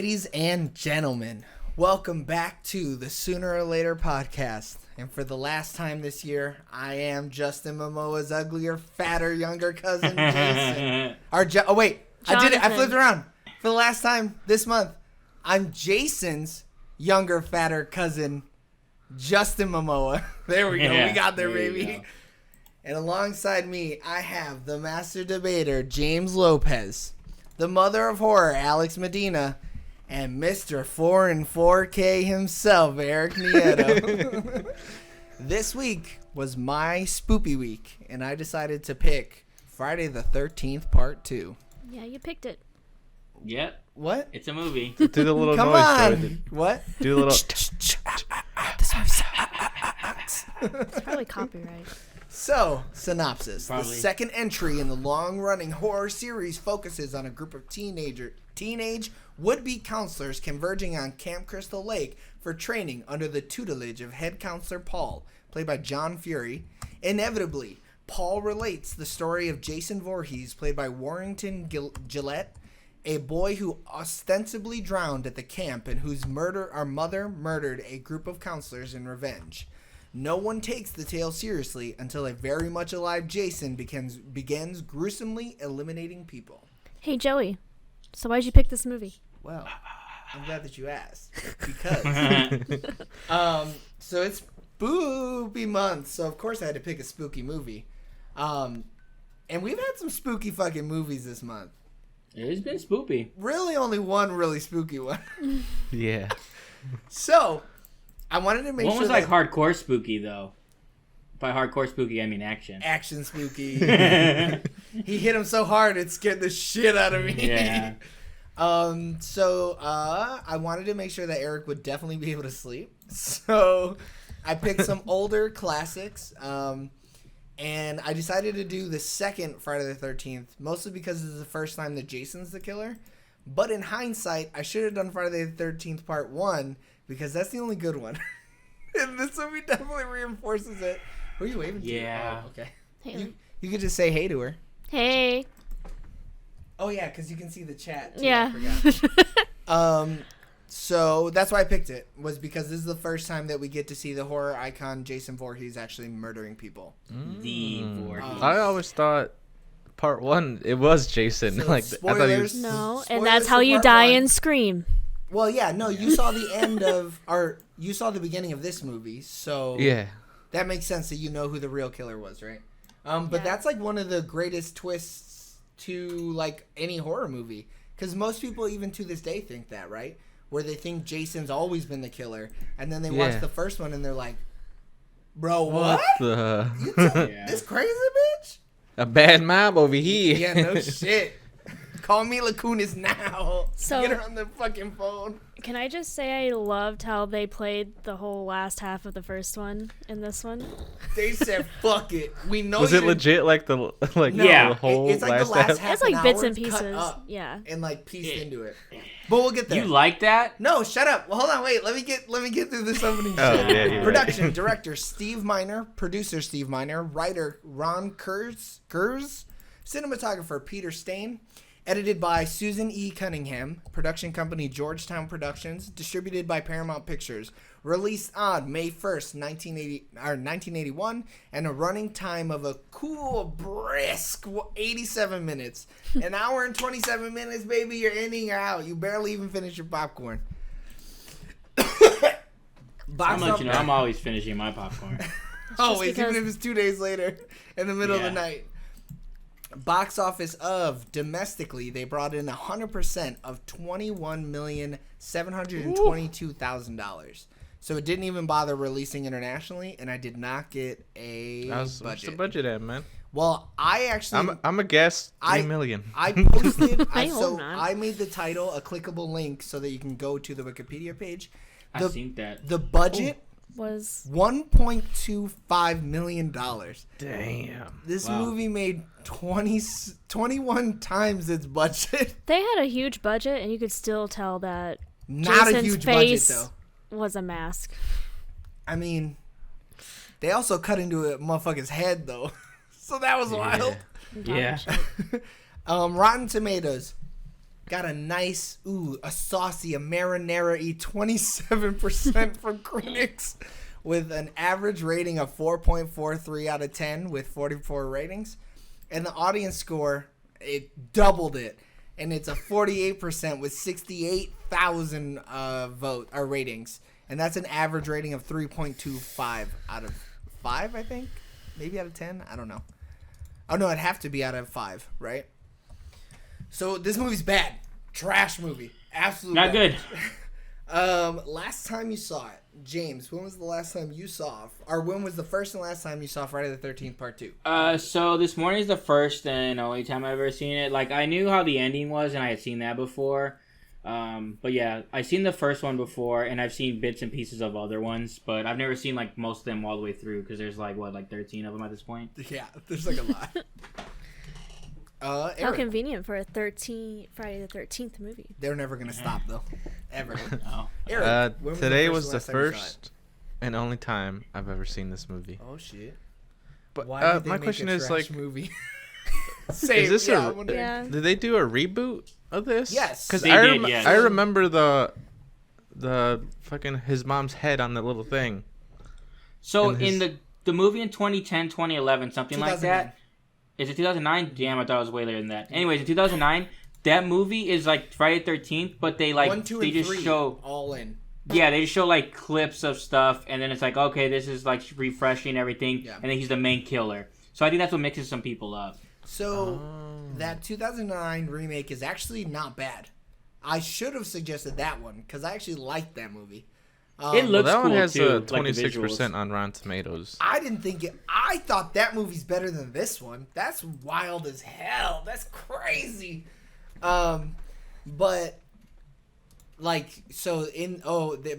Ladies and gentlemen, welcome back to the Sooner or Later podcast. And for the last time this year, I am Justin Momoa's uglier, fatter, younger cousin, Jason. Oh, wait. I did it. I flipped around. For the last time this month, I'm Jason's younger, fatter cousin, Justin Momoa. There we go. We got there, baby. And alongside me, I have the master debater, James Lopez, the mother of horror, Alex Medina, and Mr. 4 in 4K himself, Eric Nieto. This week was my spoopy week, and I decided to pick Friday the 13th Part 2. Yeah, you picked it. Yep. What? It's a movie. Do the little Come noise. on. What? Do the little... It's probably copyright. So, synopsis. Probably. The second entry in the long-running horror series focuses on a group of teenage would-be counselors converging on Camp Crystal Lake for training under the tutelage of head counselor Paul, played by John Fury. Inevitably, Paul relates the story of Jason Voorhees, played by Warrington Gillette, a boy who ostensibly drowned at the camp and whose mother murdered a group of counselors in revenge. No one takes the tale seriously until a very much alive Jason begins gruesomely eliminating people. Hey, Joey. So why'd you pick this movie? Well, I'm glad that you asked. Because, so it's spooky month, so of course I had to pick a spooky movie. And we've had some spooky fucking movies this month. It's been spoopy. Really only one really spooky one. Yeah. So, I wanted to make One sure was like that hardcore spooky, though. By hardcore spooky, I mean action. action spooky. He hit him so hard it scared the shit out of me. Yeah. So I wanted to make sure that Eric would definitely be able to sleep. So I picked some older classics. And I decided to do the second Friday the 13th, mostly because this is the first time that Jason's the killer. But in hindsight, I should have done Friday the 13th Part 1 because that's the only good one. And this movie definitely reinforces it. Who are you waving to? Yeah. Oh, okay. Hey. You could just say hey to her. Hey. Oh, yeah, because you can see the chat, too. Yeah. I forgot. So that's why I picked it, was because this is the first time that we get to see the horror icon Jason Voorhees actually murdering people. The Voorhees. I always thought Part 1, it was Jason. So, I thought he was... No, Spoilers and that's for how you Part die 1. in Scream. Well, yeah, no, you saw the end of, or you saw the beginning of this movie, so Yeah. that makes sense that you know who the real killer was, right? But Yeah. that's like one of the greatest twists to like any horror movie, because most people even to this day think that, right? Where they think Jason's always been the killer, and then they watch the first one and they're like, "Bro, what? The... You tell Yeah. this crazy bitch?" A bad mom over here. Yeah, no shit. Call Mila Kunis now. So- Get her on the fucking phone. Can I just say I loved how they played the whole last half of the first one in this one? They said, "Fuck it. We know." Was you it didn't-" legit like the No, the whole it's like the last last half? half It's like an bits hour and cut pieces. up Yeah. and like pieced into it. But we'll get there. You like that? No, shut up. Well, hold on, wait. Let me get through this opening Oh, shit. yeah, you're Production, right. director Steve Miner, producer Steve Miner, writer Ron Kurz, cinematographer Peter Stain, edited by Susan E. Cunningham, production company Georgetown Productions, distributed by Paramount Pictures, released on May 1st, 1981, and a running time of a cool, brisk 87 minutes. An hour and 27 minutes, baby, you're in and you're out. You barely even finish your popcorn. How much you know? I'm always finishing my popcorn. Always, because- even if it's 2 days later in the middle of the Yeah. night. Box office of domestically, they brought in 100% of $21,722,000. So it didn't even bother releasing internationally, and I did not get a What's budget. the budget at, man? Well, I actually I'm a guess I- $3 million. I posted I hope not. I made the title a clickable link so that you can go to the Wikipedia page. I seen that. The budget Was $1.25 million. Damn. This Wow. movie made 21 times its budget. they had a huge budget, and you could still tell that Not a Jason's huge budget face though. was a mask. I mean, they also cut into a motherfucker's head though, so that was wild. Yeah. Rotten Tomatoes. got a nice, a saucy, a marinara-y 27% from critics with an average rating of 4.43 out of 10 with 44 ratings. And the audience score, it doubled it. And it's a 48% with 68,000 ratings. And that's an average rating of 3.25 out of 5, I think. Maybe out of 10. I don't know. Oh, no, it'd have to be out of 5, right? So this movie's bad. Trash movie. Absolutely Not bad. good. Last time you saw it, James, when was the last time you saw, or when was the first and last time you saw Friday the 13th Part 2? So this morning's the first and only time I've ever seen it. Like, I knew how the ending was, and I had seen that before. But yeah, I've seen the first one before, and I've seen bits and pieces of other ones, but I've never seen, like, most of them all the way through, because there's, like, 13 of them at this point? Yeah, there's like a lot. How Eric, convenient for a Friday the 13th movie. they're never going to stop, though. Ever. No. Eric, when Today the was the last time you saw it? first and only time I've ever seen this movie. Oh, shit. But Why did they my make question a is, trash like, movie? is this yeah, a? I'm wondering. Yeah. Did they do a reboot of this? Yes. Because They I, did, yes. I remember the fucking his mom's head on the little thing. So And in his- the movie in 2010, 2011, something like 2009. that. Is it 2009? Damn, I thought it was way later than that. Anyways, in 2009, that movie is like Friday the 13th, but they like 1, 2, they and just 3 show all in. yeah, they just show like clips of stuff, and then it's like, okay, this is like refreshing everything, Yeah. and then he's the main killer. So I think that's what mixes some people up. So that 2009 remake is actually not bad. I should have suggested that one because I actually liked that movie. It Well, looks that one cool has too, a like the 26% visuals. on Rotten Tomatoes. I didn't think it. I thought that movie's better than this one. That's wild as hell. That's crazy. But like, so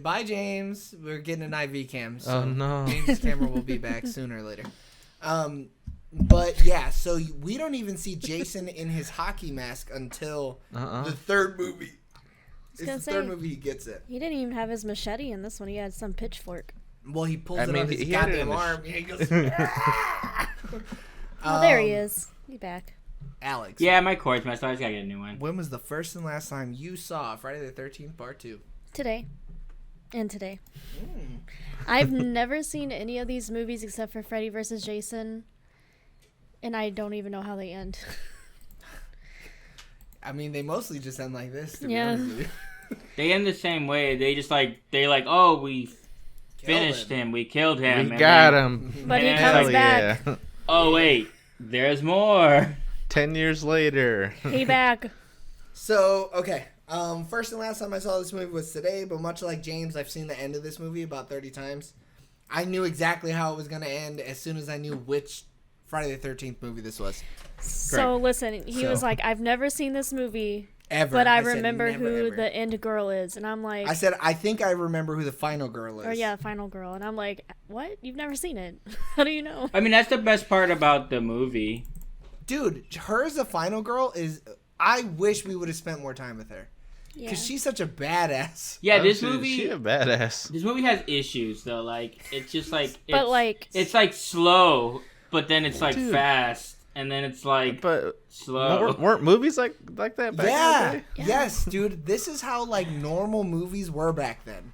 bye James. We're getting an IV cam. So Oh, no. James's camera will be back sooner or later. But yeah, so we don't even see Jason in his hockey mask until the third movie. It's gonna the third say- movie he gets it. He didn't even have his machete in this one. He had some pitchfork. Well, he pulls I it mean, on his he had it in goddamn the arm. Yeah, he goes. "Ah!" Oh, there he is. He back. Alex. Yeah, my cord's messed up. I just gotta get a new one. When was the first and last time you saw Friday the 13th Part 2? Today. And today. Mm. I've never seen any of these movies except for Freddy vs. Jason. And I don't even know how they end. I mean, they mostly just end like this. To Yeah. Be honest with you. They end the same way. They just like oh, we finished him. him. We killed him. We and got then- him. But he Yeah. comes Hell back. yeah. Oh wait, there's more. 10 years later. He back. So, okay. First and last time I saw this movie was today, but much like James, I've seen the end of this movie about 30 times. I knew exactly how it was going to end as soon as I knew which Friday the 13th movie this was. So listen, he was So- like, I've never seen this movie, Ever. but I said remember never, who ever. the end girl is. And I'm like, I said, I think I remember who the final girl is. or yeah, final girl. And I'm like, what? You've never seen it? How do you know? I mean, that's the best part about the movie. Dude, her as the final girl is... I wish we would have spent more time with her. Yeah. Because she's such a badass. Yeah, Oh, this she movie. a badass. This movie has issues though. Like it's just like. But like, It's like slow, but then it's like Dude. fast, and then it's like But slow. weren't movies like that back in the Yeah. day? Yes, dude. This is how, like, normal movies were back then.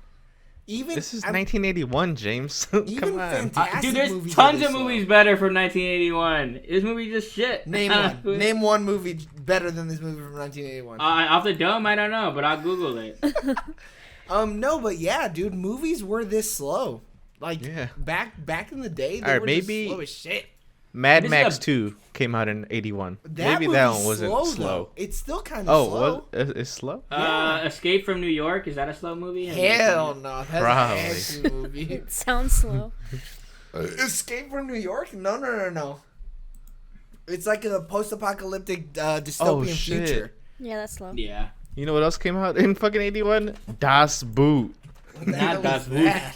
Even... This is I'm- 1981, James. Even Come on. fantastic Dude, there's movies tons are this of slow. movies better from 1981. This movie just shit. Name one. Name one movie better than this movie from 1981. Off the dome, I don't know, but I'll Google it. No, but yeah, dude, movies were this slow. Like, Yeah. back in the day, they Alright, were maybe- just slow as shit. Mad This is Max a- 2 came out in 81. That Maybe that movie's one wasn't though. slow. It's still kind of Oh, slow. it's slow? Yeah. Escape from New York, is that a slow movie? Hell no, that's Probably. an action movie. it sounds slow. Escape from New York? No. It's like a post-apocalyptic dystopian Oh, shit. future. Yeah, that's slow. Yeah. You know what else came out in fucking 81? Das Boot. What the Not hell Das is Boot. that?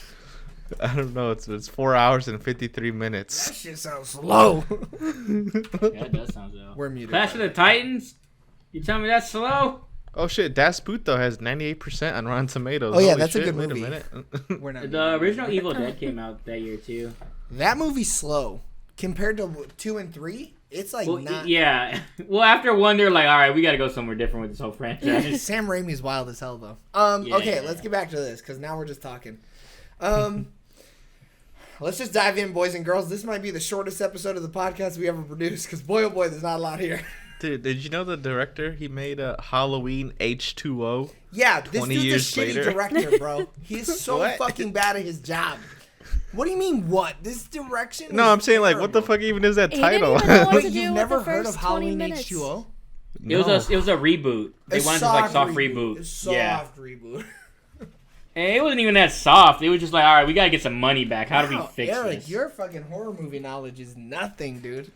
I don't know. It's 4 hours and 53 minutes. That shit sounds slow. Yeah, it does sound slow. We're muted. Clash of the Titans? You tell me that's slow? Oh shit, Das Boot though has 98% on Rotten Tomatoes. Oh, yeah, Holy that's a shit, good wait movie. minute. We're not. The original Evil Dead came out that year too. That movie's slow. compared to 2 and 3, it's like Well, not. yeah. Well, after 1, they're like, all right, we got to go somewhere different with this whole franchise. Sam Raimi's wild as hell though. Yeah, Okay, yeah, let's yeah. get back to this because now we're just talking. Let's just dive in, boys and girls. This might be the shortest episode of the podcast we ever produced because boy, oh boy, there's not a lot here. Dude, did you know the director? He made a Halloween H2O. Yeah, this 20 dude's a years shitty later. director, bro. He's so What? fucking bad at his job. What do you mean, what? This direction No, is I'm saying like, what the terrible. fuck even is that He didn't title? even know what Wait, to do you've with never the heard of first 20 Halloween minutes. H2O? It was a reboot. They A wanted to like soft reboot. A soft Yeah. reboot. And it wasn't even that soft. It was just like, all right, we got to get some money back. How do we Wow, fix Eric, this? your fucking horror movie knowledge is nothing, dude.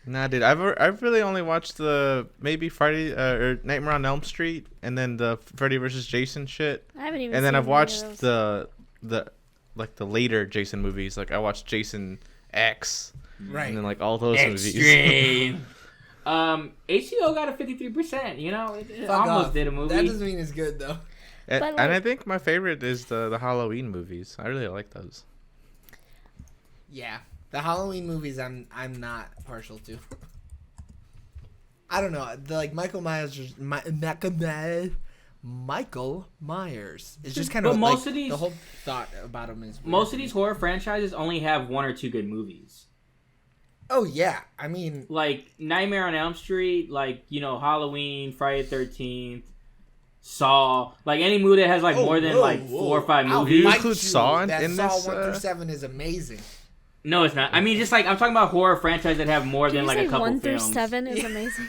Nah, dude, I've really only watched the maybe Friday or Nightmare on Elm Street, and then the Freddy vs. Jason shit, I haven't even. and then seen I've any watched of those. the later Jason movies. Like I watched Jason X, Right. and then like all those movies. Extreme. HBO got a 53%. You know, it Fuck almost off. did a movie. That doesn't mean it's good, though. And, But, and I like- think my favorite is the Halloween movies. I really like those. Yeah. The Halloween movies I'm not partial to. I don't know. Like Michael Myers is just kind of But like most of these- the whole thought about him is weird. Most of these horror franchises only have 1 or 2 good movies. Oh yeah. I mean, Like Nightmare on Elm Street, like, you know, Halloween, Friday the 13th, Saw. Like any movie that has like more than like 4 or 5 I'll movies. fight include you. Saw That in Saw this, 1 through 7 is amazing. No, it's not. I mean, just like I'm talking about horror franchises that have more Did than you like say a couple 1 through films. 7 is amazing?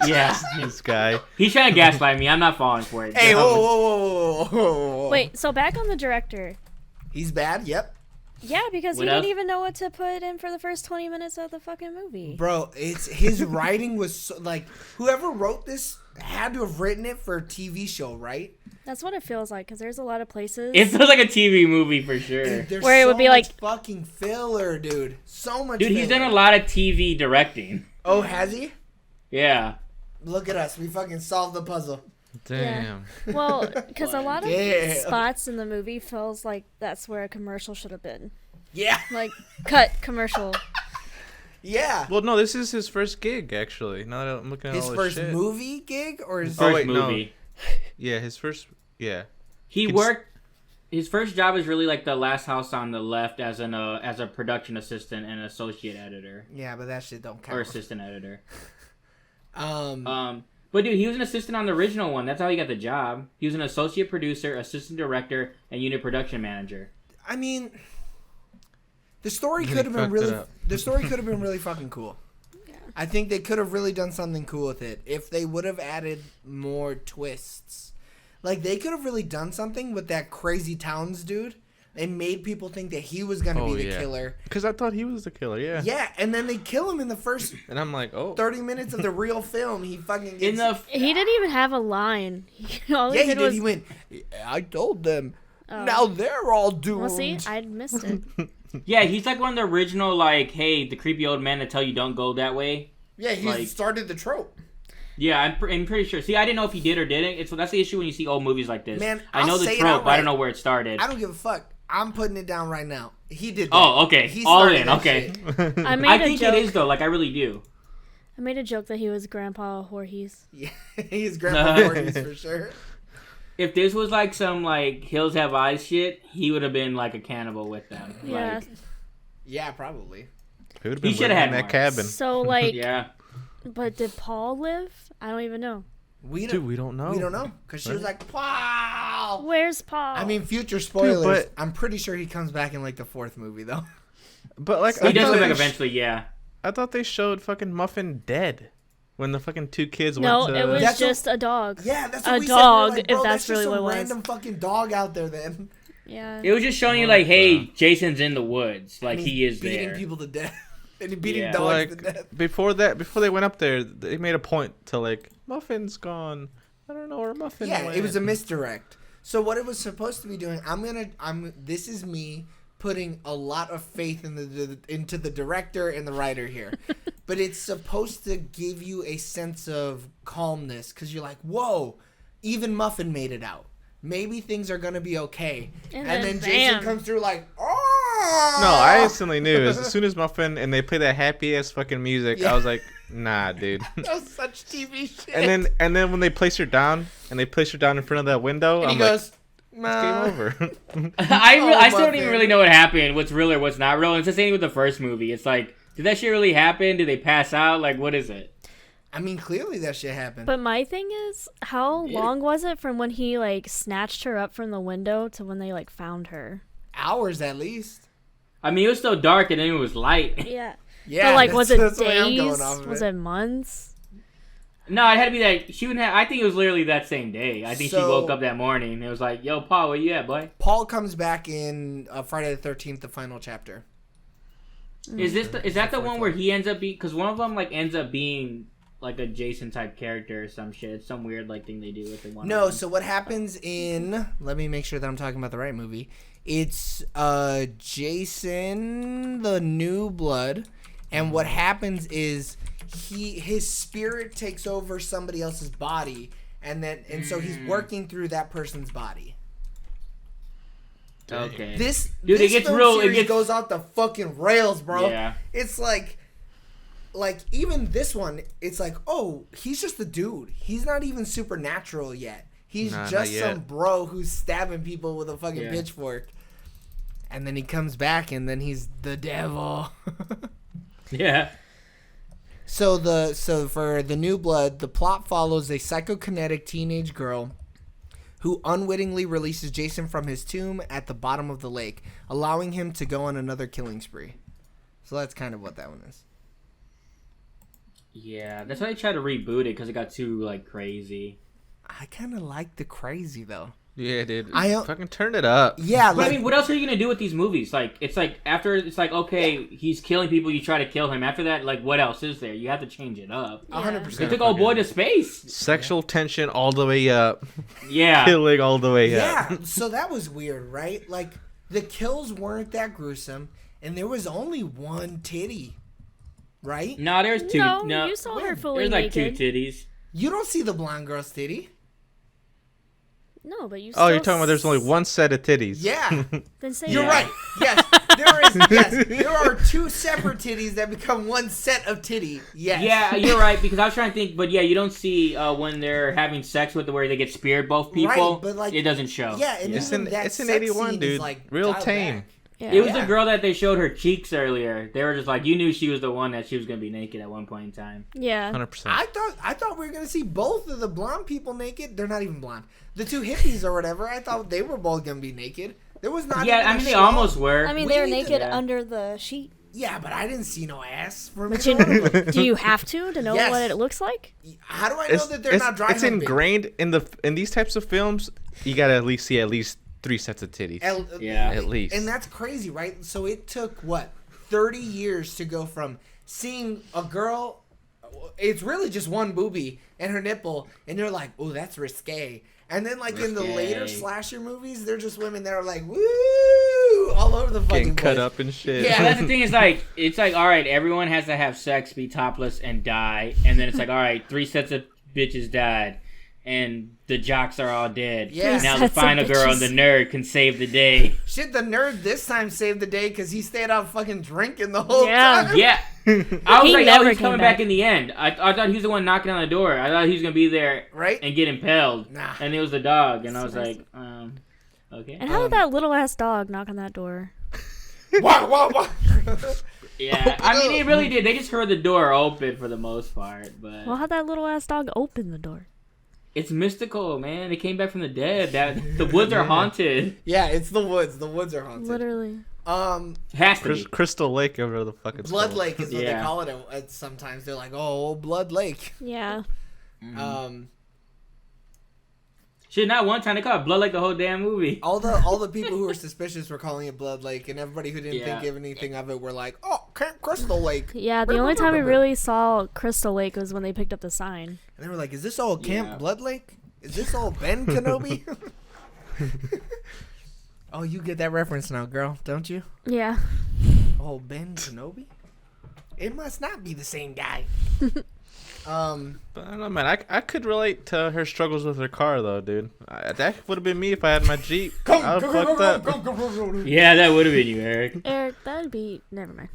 Yeah, This guy. he's trying to gaslight me. I'm not falling for it. Hey, whoa. Wait, so back on the director. He's bad. Yep. Yeah, because What he else? didn't even know what to put in for the first 20 minutes of the fucking movie. Bro, it's his writing was so, like whoever wrote this had to have written it for a TV show, right? That's what it feels like, because there's a lot of places. It feels like a TV movie for sure. Dude, there's Where it so would be much like- fucking filler, dude. So much. Dude, he's filler. done a lot of TV directing. Oh, has he? Yeah. Look at us. We fucking solved the puzzle. Damn. Well, because a lot of Yeah. spots in the movie feels like that's where a commercial should have been. Yeah. Like, cut commercial. Yeah. Well, no, this is his first gig actually. Now that I'm looking at His all this first shit. movie gig or his First wait, no. movie. Yeah, his first. Yeah. He It's- worked. His first job is really like The Last House on the Left as a production assistant and associate editor Yeah, but that shit don't or count. assistant editor. Um, But dude, he was an assistant on the original one. That's how he got the job. He was an associate producer, assistant director, and unit production manager. I mean, the story He could have been fucked really. it up. The story could have been really fucking cool. I think they could have really done something cool with it if they would have added more twists. Like they could have really done something with that crazy Towns dude and made people think that he was gonna Oh, be the yeah. killer. Because I thought he was the killer. Yeah. Yeah, and then they kill him in the first And I'm like, oh. 30 minutes of the real film. He fucking gets, In the He didn't even have a line. All yeah, he did was. He went. I told them. Oh. Now they're all doomed. Well, see, I'd missed it. yeah, he's like one of the original like, hey, the creepy old man that tell you don't go that way. Yeah, he like- started the trope. Yeah, I'm pretty sure. See, I didn't know if he did or didn't. That's the issue when you see old movies like this. Man, I know I'll the say it trope, but I outright. don't know where it started. I don't give a fuck. I'm putting it down right now. He did that. Oh, okay. He All started in. that Okay. shit. I made I a think joke. it is though. Like I really do. I made a joke that he was Grandpa Voorhees. Yeah, he's Grandpa Voorhees for sure. If this was like some like Hills Have Eyes shit, he would have been like a cannibal with them. Yeah. Like, Yeah, probably. He would have He been shoulda living had in that more. cabin. So, like, yeah. but did Paul live? I don't even know. We don't. Dude, we don't know. We don't know because she was like, "Wow." Where's Paul? I mean, future spoilers. but- I'm pretty sure he comes back in like the 4th movie though. But like, He I does thought come back they sh- eventually. Yeah. I thought they showed fucking Muffin dead when the fucking two kids no, went to. it was That's just a dog. Yeah, that's A what we dog, said. We were like, if bro, that's really just what some it was. random fucking dog out there then. Yeah. It was just showing you What like, hey, the- Jason's in the woods. Like And he he's is beating there. people to death. And he beating Yeah. dogs to like death. before they went up there, they made a point to like Muffin's gone. I don't know where Muffin Yeah, went. it was a misdirect. So what it was supposed to be doing, this is me putting a lot of faith into the director and the writer here. But it's supposed to give you a sense of calmness because you're like, whoa, even Muffin made it out. Maybe things are going to be okay. And And then then Jason bam. comes through like, oh! No, I instantly knew. As soon as Muffin and they play that happy ass fucking music, Yeah. I was like, nah, dude. That was such TV shit. And then when they place her down in front of that window, And I'm he goes, like, it's game over. I still don't Muffin. even really know what happened, what's real or what's not real. It's the same with the first movie. It's like, did that shit really happen? Did they pass out? Like, what is it? I mean, clearly that shit happened. But my thing is, how long was it from when he like snatched her up from the window to when they like found her? Hours at least. I mean, it was still dark and then it was light. Yeah. Yeah. But like, was it that's the way I'm going days? off of Was it months? No, it had to be that she wouldn't have. I think it was literally that same day. I think she So- woke up that morning and it was like, "Yo, Paul, where you at, boy?" Paul comes back in Friday the 13th, the final chapter. Is that the one where he ends up being? Because one of them like ends up being like a Jason type character or some shit. It's some weird like thing they do with the one. No, of them. so what happens in... Let me make sure that I'm talking about the right movie. It's Jason the New Blood. And what happens is his spirit takes over somebody else's body. And so he's working through that person's body. Okay. This Dude, this it gets film real. It series gets goes off the fucking rails, bro. Yeah. It's like even this one, it's like, oh, he's just a dude. He's not even supernatural yet. He's Nah, not just yet. some bro who's stabbing people with a fucking Yeah. pitchfork. And then he comes back, and then he's the devil. Yeah. So for the New Blood, the plot follows a psychokinetic teenage girl who unwittingly releases Jason from his tomb at the bottom of the lake, allowing him to go on another killing spree. So that's kind of what that one is. Yeah, that's why they tried to reboot it because it got too like crazy. I kind of like the crazy though. Yeah, dude. I- Fucking turn it up. Yeah, But I mean, what else are you gonna do with these movies? Like, it's like after it's like okay, he's killing people, you try to kill him. After that, like, what else is there? You have to change it up. 100%. They took old boy to space. Sexual tension all the way up. Yeah. Killing all the way up. Yeah, so that was weird, right? Like the kills weren't that gruesome, and there was only one titty, right? No, there's two. No, you saw her fully There's like naked. two titties. You don't see the blonde girl's titty. No, but you. Oh, you're still talking about there's only one set of titties. Yeah, Then say you're Yeah. right. Yes, there is. Yes, there are two separate titties that become one set of titty. Yes. Yeah, you're right because I was trying to think, but yeah, you don't see when they're having sex with where they get speared both people. Right, but, like, it doesn't show. Yeah, and It's even in- that it's in sex 81, scene dude. Is like Real dialed tame. back. Yeah. It was Yeah. the girl that they showed her cheeks earlier. They were just like, you knew she was the one that she was gonna be naked at one point in time. Yeah. 100%. I thought we were gonna see both of the blonde people naked. They're not even blonde. The two hippies or whatever. I thought they were both gonna be naked. There was not. Yeah, even I a mean they shot. almost were. I mean, We they were need to- naked Yeah. under the sheet. Yeah, but I didn't see no ass for But me. you, do you have to know Yes. what it looks like? How do I know that they're not dry it's humping? ingrained in these types of films. You gotta at least see at least 3 sets of titties. Yeah. At least. And that's crazy, right? So it took what 30 years to go from seeing a girl. It's really just one boobie and her nipple, and you're like, "Oh, that's risque." And then, like in the Risque. later slasher movies, they're just women that are like, "Woo!" all over the fucking Getting cut place. up and shit. Yeah. So that's the thing. Is like it's like all right, everyone has to have sex, be topless, and die, and then it's like all right, 3 sets of bitches died, and the jocks are all dead. Yeah. Now the Sets of final girl and bitches. the nerd can save the day. Shit, the nerd this time saved the day because he stayed out fucking drinking the whole Yeah. time. Yeah. I was He like, never he's came coming back. back in the end. I thought he was the one knocking on the door. I thought he was gonna be there Right? and get impaled. Nah. And it was the dog, and I was That's like, okay. And how did that little ass dog knock on that door? Wah, wah, wah. Yeah, I mean, it really did. They just heard the door open for the most part, but Well, how'd that little ass dog open the door? it's mystical, man. They came back from the dead. That the woods are haunted. Yeah, it's the woods. The woods are haunted. Literally. It has to be. Crystal Lake over the fucking Blood skull. Lake is what Yeah. they call it. Sometimes they're like, "Oh, Blood Lake." Yeah. Shit, not one time they called it Blood like the whole damn movie. all the people who were suspicious were calling it Blood Lake, and everybody who didn't Yeah. think of anything of it were like, "Oh, Crystal Lake." Yeah, the only time we really saw Crystal Lake was when they picked up the sign. And they were like, "Is this all Camp Yeah. Blood Lake? Is this all Ben Kenobi?" Oh, you get that reference now, girl, don't you? Yeah. Oh, Ben Kenobi? It must not be the same guy. But I don't know, man. I could relate to her struggles with her car, though, dude. That would have been me if I had my Jeep. I would have fucked up. Yeah, that would have been you, Eric. Eric, that would be. Never mind.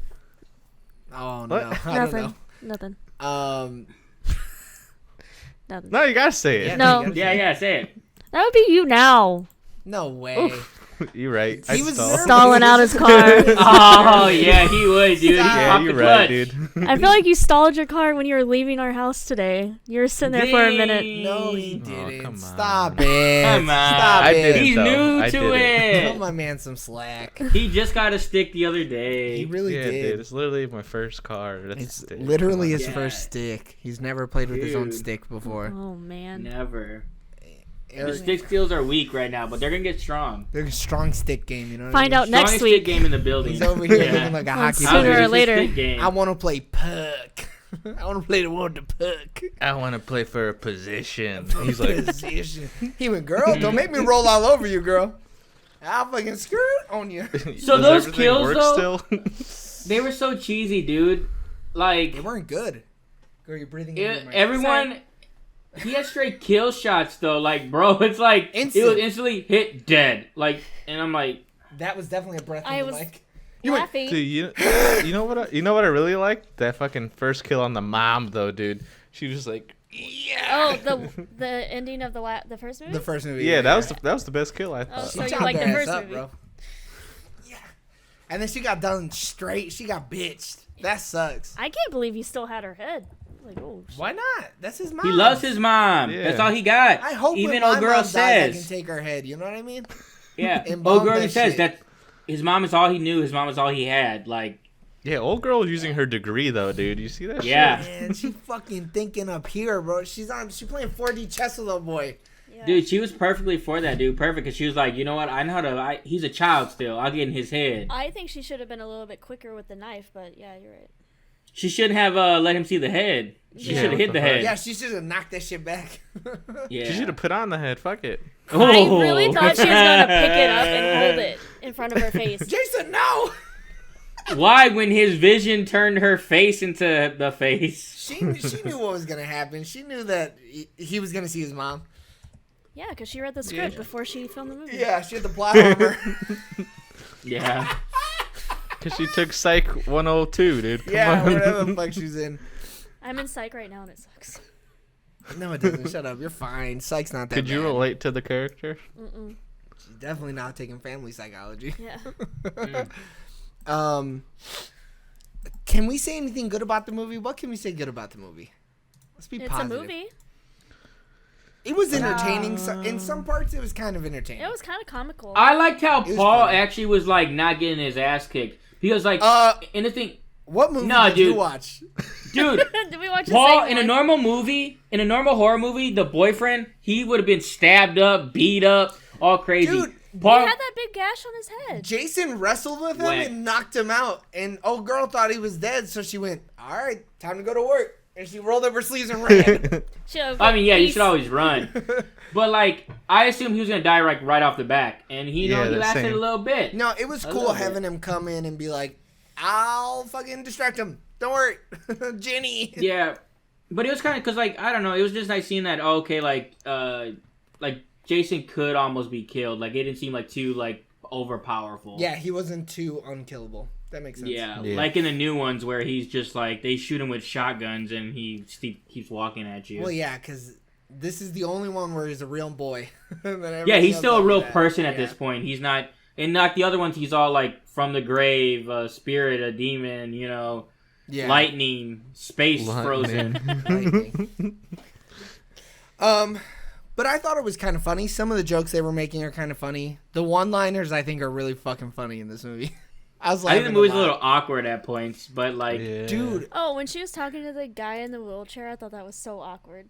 Oh, What? no. I don't know. Nothing. Nothing. No, you gotta say it. Yeah, No. you gotta Yeah, say- yeah, say it. That would be you now. No way. You're right. He was stalled. nervous. Stalling out his car. Oh, yeah, he would, dude. He Stop. Yeah, popped you're the right, clutch. dude. I feel like you stalled your car when you were leaving our house today. You were sitting there for a minute. No, he Oh, didn't. come on. Stop it. Come on. Stop I it. didn't. He's though. new I to did it. Cut it. my man some slack. He just got a stick the other day. He really Yeah, did. dude. It's literally my first car. That's It's sick. literally his Yeah. first stick. He's never played with his own Dude. stick before. Oh man. Never. The Eric, stick skills are weak right now, but they're gonna get strong. they're a strong stick game, you know what Find I mean? out next Strongest week. stick game in the building. He's over here Yeah. looking like a Well, hockey sooner player. or It's a later. stick game. I want to play puck. I want to play the one to puck. I want to play for a position. He's like, Position. He went, girl, don't make me roll all over you, girl. I'll fucking skirt on you. So does those everything kills, work though- still? They were so cheesy, dude. Like They weren't good. Girl, you're breathing in your mic. everyone, he had straight kill shots though. Like, bro, it's like Instant. it was instantly hit dead. Like, and I'm like, That was definitely a breath I in the was mic. You went, laughing. Dude, you know what I really liked? That fucking first kill on the mom, though, dude. She was like, Oh, the ending of the first movie. the first movie. yeah, that was the best kill I Oh, thought. so you chopped like the her ass first up, movie? bro. Yeah. And then she got done straight. She got bitched. That sucks. I can't believe he still had her head. Like, oh shit. Why not? That's his mom. he loves his mom. Yeah. That's all he got. I hope even when old my girl mom dies, I can says, take her head. You know what I mean? yeah, and old bomb girl that says shit. that his mom is all he knew. His mom is all he had. Like, Yeah, old girl was using her degree though, dude. You see that? Yeah. Man, she fucking thinking up here, bro. She playing 4D chess with old boy. Yeah. dude, she was perfectly for that, dude. Perfect, because she was like, you know what? I know how to. He's a child still. I'll get in his head. I think she should have been a little bit quicker with the knife, but yeah, you're right. She shouldn't have let him see the head. She Yeah. should have hit the head. Yeah, she should have knocked that shit back. Yeah. She should have put on the head. Fuck it. I really thought she was gonna pick it up and hold it in front of her face. Jason, no. Why, when his vision turned her face into the face? She knew what was gonna happen. She knew that he was gonna see his mom. Yeah, because she read the script before she filmed the movie. Yeah, she had the plot armor. Yeah. Cause she took Psych 102, dude. Come Yeah, on. whatever the fuck she's in. I'm in psych right now and it sucks. No, it doesn't. Shut up. You're fine. Psych's not that Could you bad. relate to the character? Mm-mm. She's definitely not taking family psychology. Yeah. Can we say anything good about the movie? What can we say good about the movie? Let's be It's positive. a movie. It was entertaining. In some parts, it was kind of entertaining. It was kind of comical. I liked how was Paul funny. actually was like not getting his ass kicked. Because like anything, What movie Nah, did you dude. watch? dude. Did we watch the Paul same in a one? normal movie, in a normal horror movie, the boyfriend he would have been stabbed up, beat up, all crazy. Dude, Paul, He had that big gash on his head. Jason wrestled with him Whack. and knocked him out. And old girl thought he was dead, so she went, all right, time to go to work. And she rolled up her sleeves and ran. I mean, yeah, you Peace. should always run. But like, I assumed he was gonna die like right off the back, and he Yeah, he the lasted same. a little bit. No, it was I cool love it. having him come in and be like, I'll fucking distract him. Don't worry. Jenny. Yeah, but it was kind of because like I don't know, it was just nice seeing that. Oh, okay, like Jason could almost be killed. Like it didn't seem like too like overpowerful. Yeah, he wasn't too unkillable. That makes sense. Yeah, Yeah. like in the new ones where he's just like they shoot him with shotguns and he keeps walking at you. Well, yeah, because this is the only one where he's a real boy. Yeah, he's still a real person at Yeah. this point. He's not, and not the other ones. He's all like from the grave, a spirit, a demon, you know, Yeah. lightning, space frozen. Lightning. But I thought it was kind of funny. Some of the jokes they were making are kind of funny. The one-liners I think are really fucking funny in this movie. I was I think laughing the movie's a lot. little awkward at points, but like, Yeah. Dude, Oh, when she was talking to the guy in the wheelchair, I thought that was so awkward.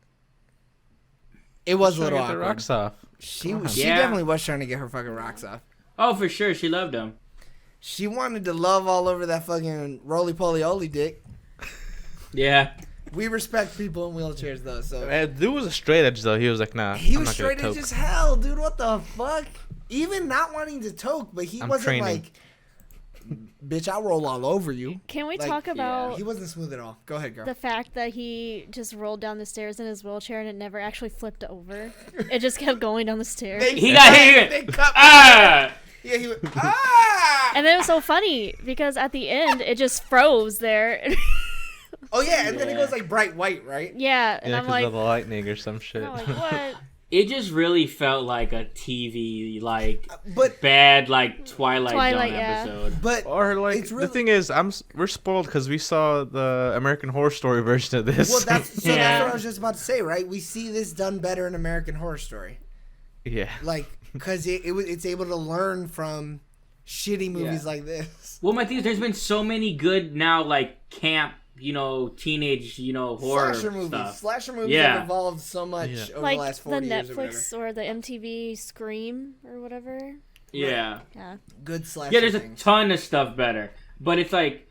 it was a Trying to little get the awkward. rocks off. She Come on. she Yeah. definitely was trying to get her fucking rocks off. oh for sure, she loved him. She wanted to love all over that fucking roly-poly-oly dick. Yeah, We respect people in wheelchairs though, so Man, dude was a straight edge though. He was like, nah. he I'm was not gonna straight edge toke. as hell, dude. What the fuck? Even not wanting to toke, but he I'm wasn't training. like, bitch, I'll roll all over you. Can we Like, talk about He wasn't smooth at all. Go ahead, girl. the fact that he just rolled down the stairs in his wheelchair and it never actually flipped over? It just kept going down the stairs. He got hit. They cut Ah! Yeah, he went, ah! And then it was so funny because at the end it just froze there. Oh, yeah, and then it Yeah. goes like bright white, right? Yeah, and Yeah, I'm because like, of the lightning or some shit. I'm like, what? It just really felt like a TV, like, But bad, like, Twilight Zone yeah. episode. but Or like It's really- the thing is, we're spoiled because we saw the American Horror Story version of this. well, that's Yeah. what I was just about to say, right? We see this done better in American Horror Story, yeah. like because it's able to learn from shitty movies like this. Well, my thing is, there's been so many good now, like, camp, teenage, horror Slasher movies. stuff. Slasher movies Yeah. have evolved so much Yeah. over Like the last the 40 years or whatever. Netflix or the MTV Scream or whatever. Yeah. Yeah. Good slasher. Yeah, there's a things. ton of stuff better. But it's like,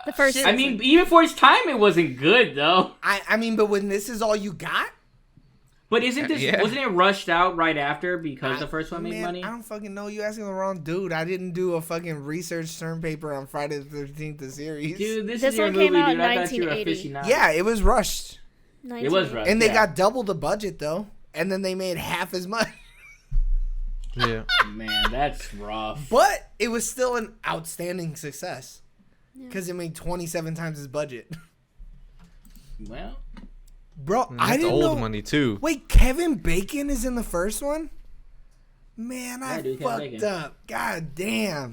The first I mean, even for its time, it wasn't good, though. I mean, but when this is all you got, But wasn't it rushed out right after because the first one made man, money? I don't fucking know. You asking the wrong dude. I didn't do a fucking research term paper on Friday the 13th, the series. Dude, this This is your one movie, came out dude. in I thought you were a 1980. aficionado. Yeah, it was rushed, It was rushed. and they yeah. got double the budget though, and then they made half as much. Yeah. Man, that's rough. But it was still an outstanding success because it made 27 times his budget. Well, Bro, I That's didn't old know. money too. Wait, Kevin Bacon is in the first one? Man, I dude, Kevin fucked Bacon. up. God damn.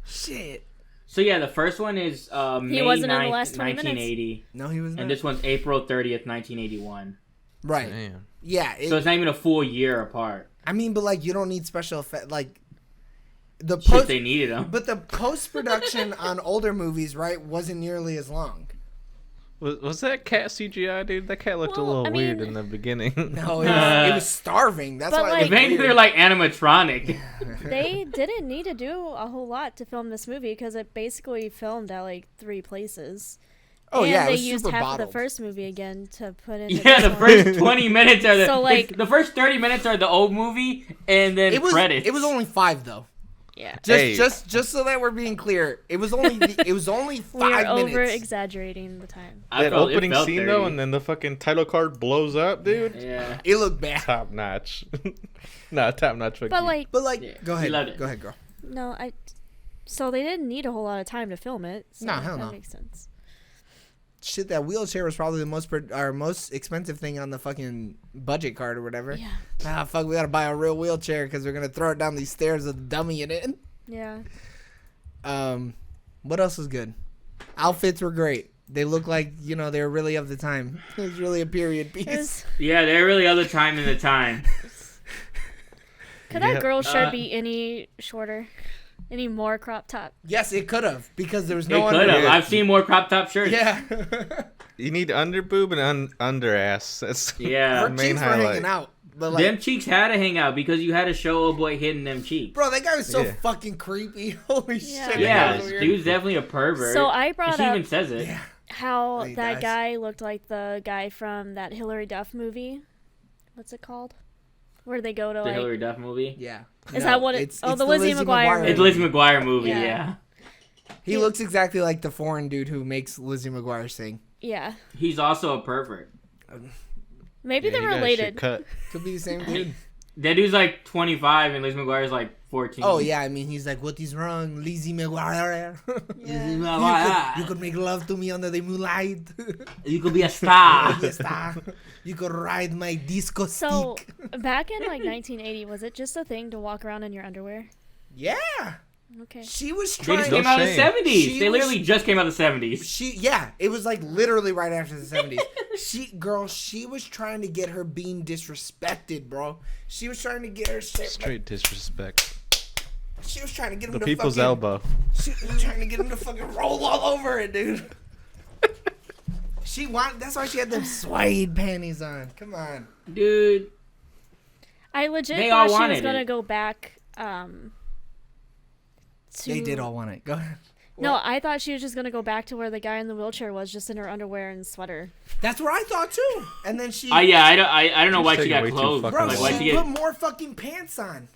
Shit. so yeah, the first one is May wasn't in the 9th, last 20 minutes. 1980. No, he was not. And this one's April 30th, 1981. Right. Damn. Yeah. So it's not even a full year apart. I mean, but like, you don't need special effects. Like, the Shit, post, they needed them. but the post production on older movies, right, wasn't nearly as long. Was that cat CGI, dude? That cat looked a Well, little I weird mean- in the beginning. No, it was starving. That's But, why. like- it If was anything, weird. they're like animatronic. They didn't need to do a whole lot to film this movie because it basically filmed at like 3 places. Oh and yeah, it they was used super half bottled. of the first movie again to put in. Yeah, the first 20 minutes are the So, like- the first 30 minutes are the old movie, and then It was. credits. It was only 5 though. Yeah. Just so that we're being clear, it was only it was only 5 We are minutes. over exaggerating the time. I That felt- it opening felt scene 30. though, and then the fucking title card blows up, dude. Yeah. It looked bad. Top notch. Nah, top notch. But like, But like, Yeah, go he ahead. loved it. Go ahead, girl. no, so they didn't need a whole lot of time to film it. So No, hell that no. makes sense. Shit, that wheelchair was probably the most expensive thing on the fucking budget card or whatever. Yeah. Ah, fuck, we gotta buy a real wheelchair because we're gonna throw it down these stairs with a dummy in it. Yeah. What else was good? Outfits were great. They looked like, they were really of the time. It was really a period piece. It was, Yeah, they're really other time in the time. could Yeah. that girl shirt be any shorter? Any more crop top? Yes, it could have because there was It no could have. underwear. I've seen more crop top shirts. Yeah. You need under boob and under ass. That's Yeah. Her main cheeks were highlight. hanging out. But like, Them cheeks had to hang out because you had to show old boy hitting them cheeks. bro, that guy was so Yeah. fucking creepy. Holy Yeah. shit. Yeah, that was weird. he was definitely a pervert. So I And brought she up even says it. Yeah. how He that does. guy looked like the guy from that Hillary Duff movie. What's it called? Where they go to The like. Hillary Duff movie. Yeah. Is that what it- oh, the Lizzie McGuire It's Lizzie McGuire movie, Yeah. yeah. He looks exactly like the foreign dude who makes Lizzie McGuire sing. Yeah. He's also a pervert. Maybe Yeah, they're you got shit related. cut. Could be the same dude. That dude's like 25 and Lizzie McGuire's like 14. Oh yeah, I mean he's like, what is wrong, Lizzie McGuire? Lizzie you McGuire. could make love to me under the moonlight. You could be a star. Yes, you could ride my disco So stick. back in like 1980, was it just a thing to walk around in your underwear? Yeah, Okay. she was They trying. just No came out of the shame. 70s. She They was- literally just came out of the 70s. Yeah, it was like literally right after the 70s. She was trying to get her being disrespected, bro. She was trying to get her shit. Straight disrespect. She was trying to get him The to people's fucking, elbow. She was trying to get him to fucking roll all over it, dude. That's why she had them suede panties on. Come on. Dude. I legit They all thought she was wanted gonna it. go back. They did all want it. Go ahead. No, I thought she was just gonna go back to where the guy in the wheelchair was, just in her underwear and sweater. That's what I thought too. And then she, Yeah, I don't know why She's she taking got way too clothes. fucking bro, Like, long. why she she put get... more fucking pants on.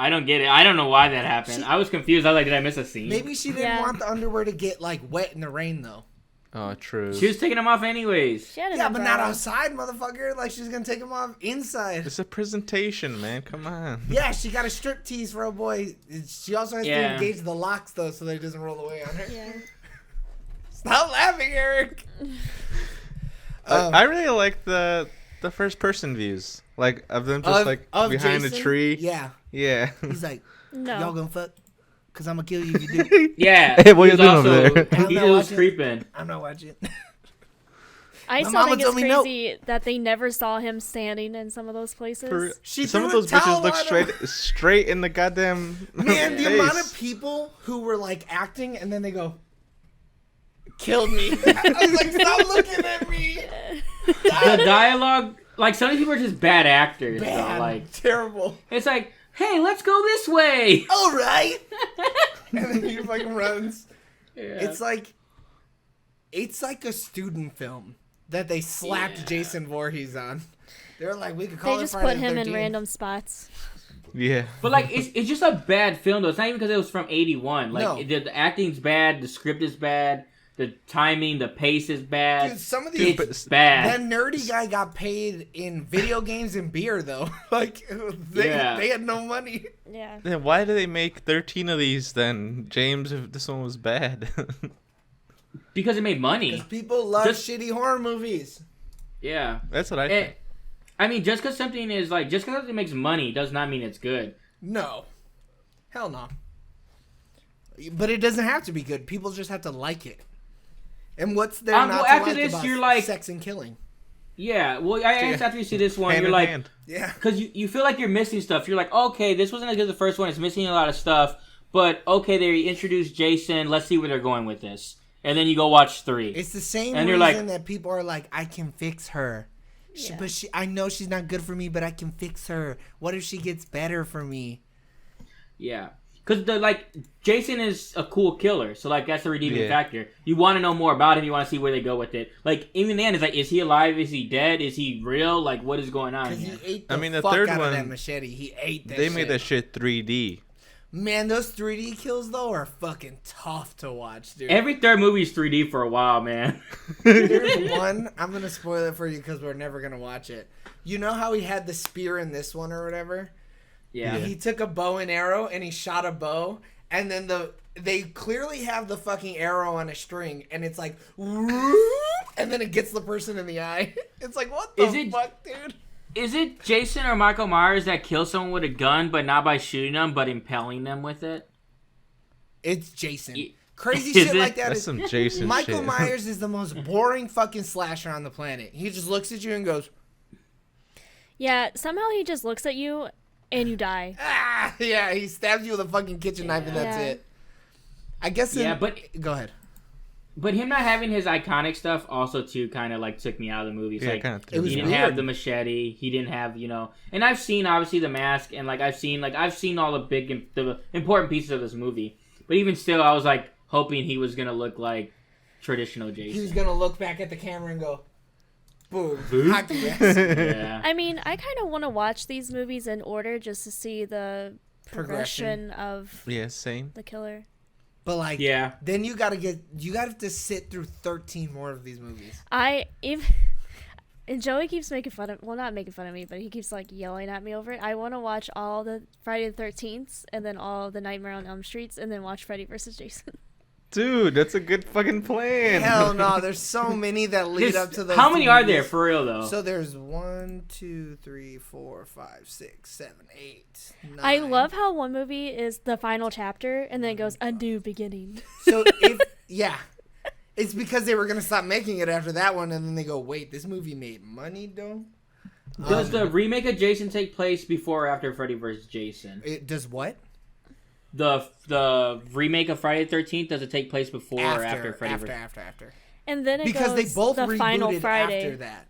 I don't get it. I don't know why that happened. I was confused. I was like, did I miss a scene? Maybe she didn't want the underwear to get like wet in the rain though. Oh, true. She was taking them off anyways. Yeah, but not outside, motherfucker. Like she's gonna take them off inside. It's a presentation, man. Come on. Yeah, she got a strip tease for a boy. She also has to engage the locks though, so that it doesn't roll away on her. Yeah. Stop laughing, Eric. I really like the first person views, like of them just of behind Jason? a tree. Yeah. Yeah. He's like, No. y'all gonna fuck? Cause I'm gonna kill you if you do. Yeah. Hey, what you He was doing over also- there? He was creeping. I'm not watching. I My still mama think it's told me no. crazy that they never saw him standing in some of those places. Some of those bitches look straight in the goddamn Man, the face. amount of people who were like acting and then they go, killed me. I was like, stop looking at me. The dialogue, like some of these people are just bad actors. Bad, So, like terrible. it's like, hey, let's go this way. All right. And then he fucking runs. Yeah. It's like a student film that they slapped Jason Voorhees on. They were like, we could call They it just Friday put the him in 13th. random spots. Yeah. But like, it's just a bad film though. It's not even because it was from '81. Like No. the acting's bad, the script is bad, the timing, the pace is bad. Dude, some of these It's bad. That nerdy guy got paid in video games and beer though. Like they had no money. Yeah. Then why do they make 13 of these then, James? If this one was bad. Because it made money. Because people love Just- shitty horror movies. Yeah. That's what I think. I mean, just because something is like, just because it makes money does not mean it's good. No. Hell no. But it doesn't have to be good. People just have to like it. And what's there not well, to after like this, about you're like- sex and killing? Yeah. Well, I guess after you see this one, Hand you're in like, hand. Yeah. because you feel like you're missing stuff. You're like, okay, this wasn't as good as the first one. It's missing a lot of stuff. But okay, they introduced Jason. Let's see where they're going with this. And then you go watch 3. It's the same And you're reason like- that people are like, I can fix her. Yeah. But I know she's not good for me, but I can fix her. What if she gets better for me? Yeah. Because Jason is a cool killer, so like that's the redeeming Yeah. factor. You want to know more about him. You want to see where they go with it. Like even in the end, it's like, is he alive? Is he dead? Is he real? Like what is going on Because here? he ate the, the fuck third out of one, that machete. He ate that They shit. made that shit 3D. Man, those 3D kills, though, are fucking tough to watch, dude. Every third movie is 3D for a while, man. There's one, I'm going to spoil it for you because we're never going to watch it. You know how he had the spear in this one or whatever? Yeah. He took a bow and arrow and he shot a bow, and then they clearly have the fucking arrow on a string, and it's like, and then it gets the person in the eye. It's like, what the fuck, dude? Is it Jason or Michael Myers that kills someone with a gun, but not by shooting them, but impaling them with it? It's Jason. Crazy Is shit it? like that. That's some Jason Michael shit. Myers is the most boring fucking slasher on the planet. He just looks at you and goes, Yeah, somehow he just looks at you and you die. ah, yeah, he stabs you with a fucking kitchen knife and that's Yeah. it. I guess. Go ahead. But him not having his iconic stuff also too kind of like took me out of the movie. It's Yeah, like kinda threw It was he me didn't weird. have the machete. He didn't have And I've seen obviously the mask and I've seen all the important pieces of this movie. But even still, I was like hoping he was gonna look like traditional Jason. He was gonna look back at the camera and go, boom, hockey mask. Yeah. I mean, I kind of want to watch these movies in order just to see the progression of Yeah, same. the killer. But like, Yeah. then you gotta to sit through 13 more of these movies. And Joey keeps making fun of, well, not making fun of me, but he keeps like yelling at me over it. I want to watch all the Friday the 13th and then all the Nightmare on Elm Streets and then watch Freddy vs. Jason. Dude, that's a good fucking plan. Hell no, there's so many that lead up to those. How many are DVDs. there for real though? So there's 1, 2, 3, 4, 5, 6, 7, 8, 9. I love how one movie is the final chapter and then it goes a new beginning. So it's because they were gonna stop making it after that one, and then they go, wait, this movie made money though. Does the remake of Jason take place before or after Freddy vs. Jason? It does what? The remake of Friday the 13th, does it take place before or after Freddy vs. After. And then it Because they goes both the final rebooted Friday. after that.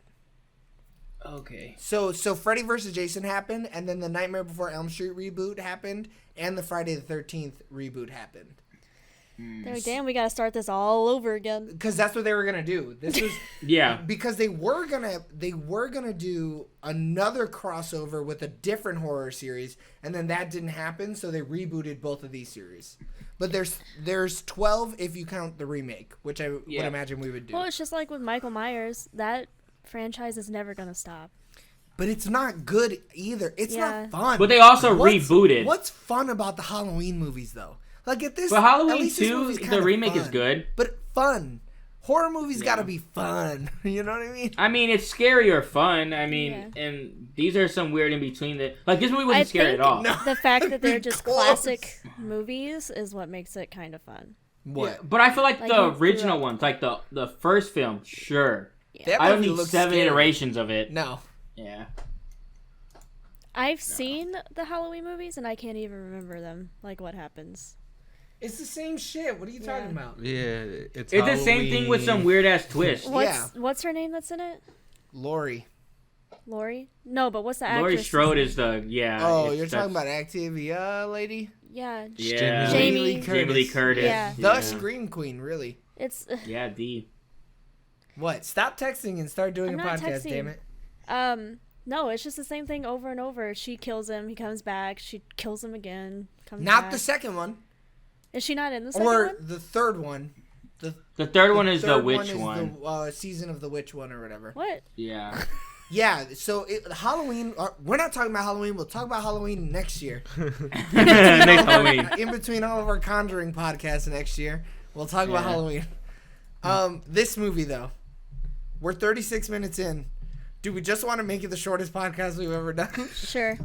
Okay. So Freddy vs. Jason happened, and then the Nightmare Before Elm Street reboot happened, and the Friday the 13th reboot happened. They're like, damn, we gotta start this all over again. Because that's what they were gonna do. This was Yeah. because they were gonna do another crossover with a different horror series, and then that didn't happen, so they rebooted both of these series. But there's 12 if you count the remake, which I would imagine we would do. Well, it's just like with Michael Myers. That franchise is never gonna stop. But it's not good either. It's not fun. But they also rebooted. What's fun about the Halloween movies though? Like at this, But Halloween at least this 2, movie's the kinda remake is fun. good. But fun. Horror movies gotta be fun. You know what I mean? I mean, it's scary or fun. I mean, and these are some weird in between that. Like this movie wasn't scary at all. No. The fact that they're Be just close. classic movies is what makes it kind of fun. What? Yeah, but I feel like Like the you grew original up- ones, like the first film, sure. That I don't movie need looks 7 scary. iterations of it. No. Yeah. I've seen the Halloween movies and I can't even remember them. Like what happens. It's the same shit. What are you talking about? Yeah, It's the same thing with some weird ass twist. What's her name that's in it? Lori. Lori? No, but what's the Laurie actress? Strode is the Oh, it's- you're talking that's- about Activia lady? Yeah. Yeah. Jamie Jamie Lee Curtis. Yeah. The Scream Queen, really. It's Yeah, D. What? Stop texting and start doing I'm a not podcast, texting. damn it. no, it's just the same thing over and over. She kills him, he comes back, she kills him again, comes Not back. the second one. Is she not in the second Or one? the third one. The third one is the third witch is one. The season of the witch one or whatever. What? Yeah. Yeah, so Halloween. We're not talking about Halloween. We'll talk about Halloween next year. Next Halloween. In between all of our Conjuring podcasts next year, we'll talk about Yeah. Halloween. This movie though, we're 36 minutes in. Do we just want to make it the shortest podcast we've ever done? Sure.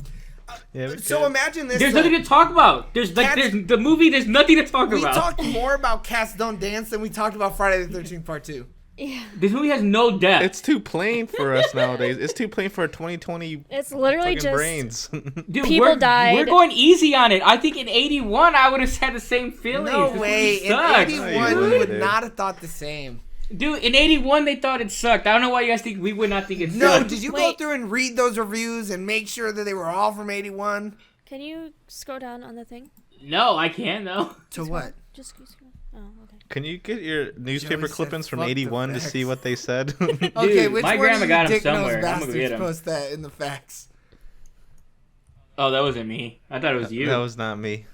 Yeah, we So could. imagine this. There's though. nothing to talk about. There's Cats- the movie. There's nothing to talk We about. talked more about Cats Don't Dance than we talked about Friday the 13th Part 2. Yeah. This movie has no depth. It's too plain for us nowadays. It's too plain for our 2020 It's literally fucking just brains. Dude, people died. We're going easy on it. I think in '81 I would have had the same feeling. No This way. movie In sucks. 81, No, you we wouldn't, would dude. not have thought the same. Dude, in '81 they thought it sucked. I don't know why you guys think we would not think it No, sucked. did you go Wait. through and read those reviews and make sure that they were all from 81? Can you scroll down on the thing? No, I can't though. To what? Just scroll. Oh, okay. Can you get your newspaper Joey said, clippings from "Fuck the 81 to facts." see what they said? Okay, which my one grandma of you got 'em dick-nosed somewhere. I'm gonna go bastards get 'em. post that in the facts? Oh, that wasn't me. I thought it was you. That was not me.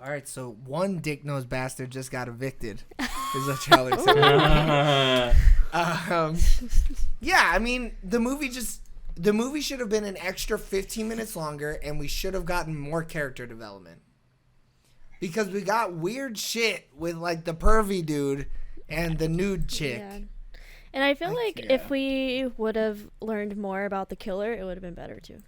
All right, so one dick-nosed bastard just got evicted. Is what Charlie said. Yeah, I mean, the movie should have been an extra 15 minutes longer, and we should have gotten more character development. Because we got weird shit with, like, the pervy dude and the nude chick. Yeah. And I feel like if we would have learned more about the killer, it would have been better too.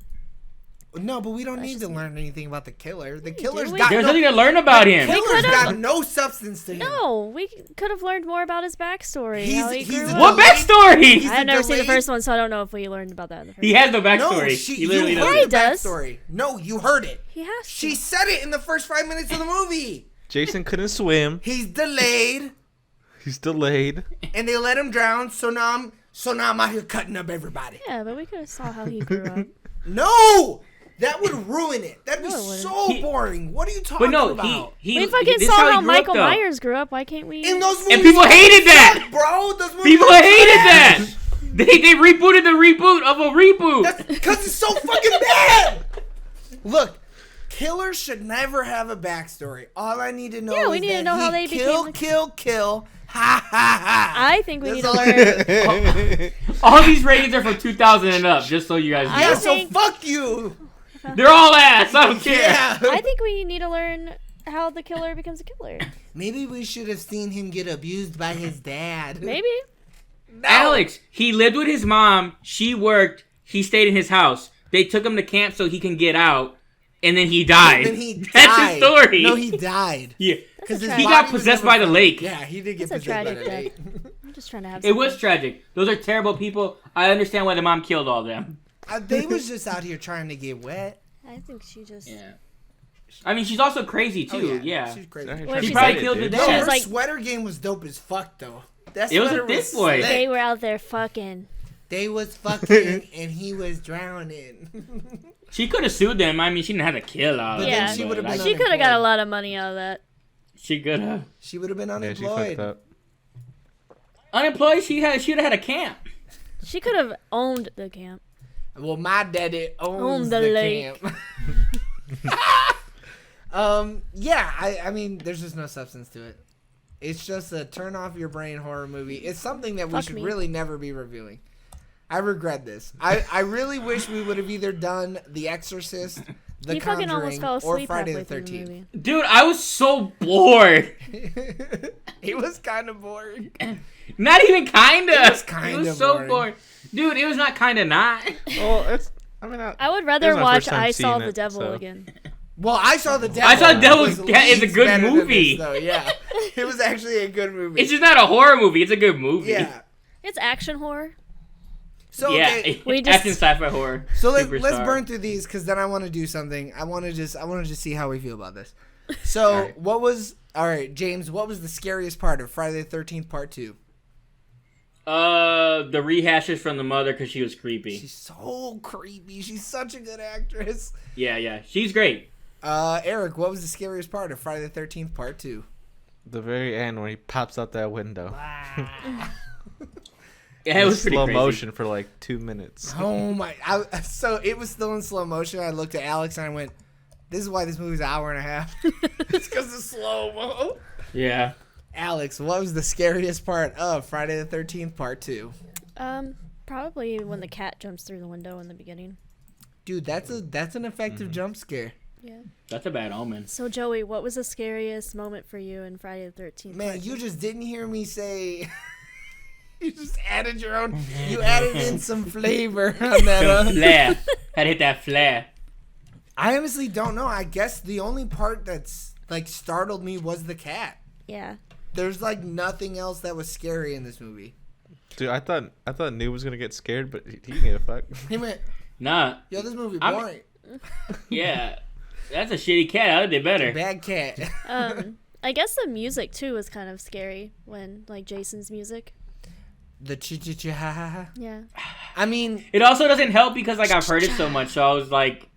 No, but we don't That's need just to me. learn anything about the killer. The do. killer's We- got There's no, nothing to learn about him. killer's could've- got no substance to him. No, we could have learned more about his backstory. how he He's grew a up. What delayed- backstory? He's I've a never seen the delayed- first one, so I don't know if we learned about that in the first He one. has no backstory. No, he literally you doesn't. heard the does. backstory. No, you heard it. He has to. She said it in the first 5 minutes of the movie. Jason couldn't swim. He's delayed, He's delayed. and they let him drown. So now I'm out here cutting up everybody. Yeah, but we could have saw how he grew up. No, that would ruin it. That'd be No, it wouldn't. so He- boring. What are you talking But no, about? he We fucking this is saw he how grew up, Michael though. Myers grew up. Why can't we? In those movies, And people hated that. suck, bro. Those movies People are hated trash. that. They rebooted the reboot of a reboot. That's because it's so fucking bad. Look, killers should never have a backstory. All I need to know Yeah, we is need to that know how he they kill, became kill. Ha ha ha. I think we That's need to all I learn. All these ratings are from 2000 and up, just so you guys know. Yeah, I so think- fuck you. They're all ass. I don't care. Yeah. I think we need to learn how the killer becomes a killer. Maybe we should have seen him get abused by his dad. Maybe. No. Alex, he lived with his mom. She worked. He stayed in his house. They took him to camp so he can get out, and then he died. Then he died. That's his story. No, he died. Yeah. Because That's a He tragedy. got possessed by the lake. Yeah, he did get That's a possessed by tragic the death. lake. I'm just trying to have. It was tragic. Those are terrible people. I understand why the mom killed all of them. They was just out here trying to get wet. I think she just. Yeah. I mean, she's also crazy too. Oh, yeah. She's crazy. Well, She she probably said- killed the No, dad. She her was like- sweater game was dope as fuck though. That It was a sweater thick boy. slick. They were out there fucking. They was fucking and he was drowning. She could have sued them. I mean, she didn't have to kill all of But them. then she but would've been I- She could have got a lot of money out of that. She could have. She would have been Yeah, she fucked unemployed. up. Unemployed, she'd have had a camp. She could have owned the camp. Well, my daddy owns Own the the lake. camp. Yeah, I mean, there's just no substance to it. It's just a turn off your brain horror movie. It's something that we Fuck should me. really never be reviewing. I regret this. I really wish we would have either done The Exorcist, The He fucking almost Conjuring, fell or asleep Friday halfway the through the 13th. movie. Dude, I was so bored. It was kind of boring. Not even kinda. It was It kinda was so boring. bored. Dude, it was not kinda not. Well, it's. I mean, I would It rather was my watch first time I Saw seeing the it, Devil so. again. Well, I Saw the Devil. I Saw the Devil was is a leagues good better than movie. this, though. Yeah, it was actually a good movie. It's just not a horror movie. It's a good movie. Yeah. It's action horror. So Yeah. okay, We just- Action sci-fi horror. so let's Superstar. burn through these because then I want to do something. I want to just see how we feel about this. So Alright. all right, James? What was the scariest part of Friday the 13th Part 2? The rehashes from the mother because she was creepy. She's so creepy. She's such a good actress. Yeah. She's great. Eric, what was the scariest part of Friday the 13th Part 2? the very end when he pops out that window. Yeah, it was pretty slow crazy. motion for like 2 minutes. Oh my! So it was still in slow motion. I looked at Alex and I went, "This is why this movie's an hour and a half. It's because of slow mo." Yeah. Alex, what was the scariest part of Friday the 13th Part 2? Probably when the cat jumps through the window in the beginning. Dude, that's an effective jump scare. Yeah. That's a bad omen. So Joey, what was the scariest moment for you in Friday the 13th? Man, Part you Two? just didn't hear me say. You just added your own. You added in some flavor on that. Flair. Had to hit that flair. I honestly don't know. I guess the only part that's like startled me was the cat. Yeah. There's like nothing else that was scary in this movie. Dude, I thought New was gonna get scared, but he didn't give a fuck. He went, Nah. "Yo, this movie I'm- boring. Yeah. That's a shitty cat. I did better. Bad cat." I guess the music too was kind of scary when like Jason's music. The chi ha ha ha. Yeah. I mean, It also doesn't help because like I've heard it so much, so I was like,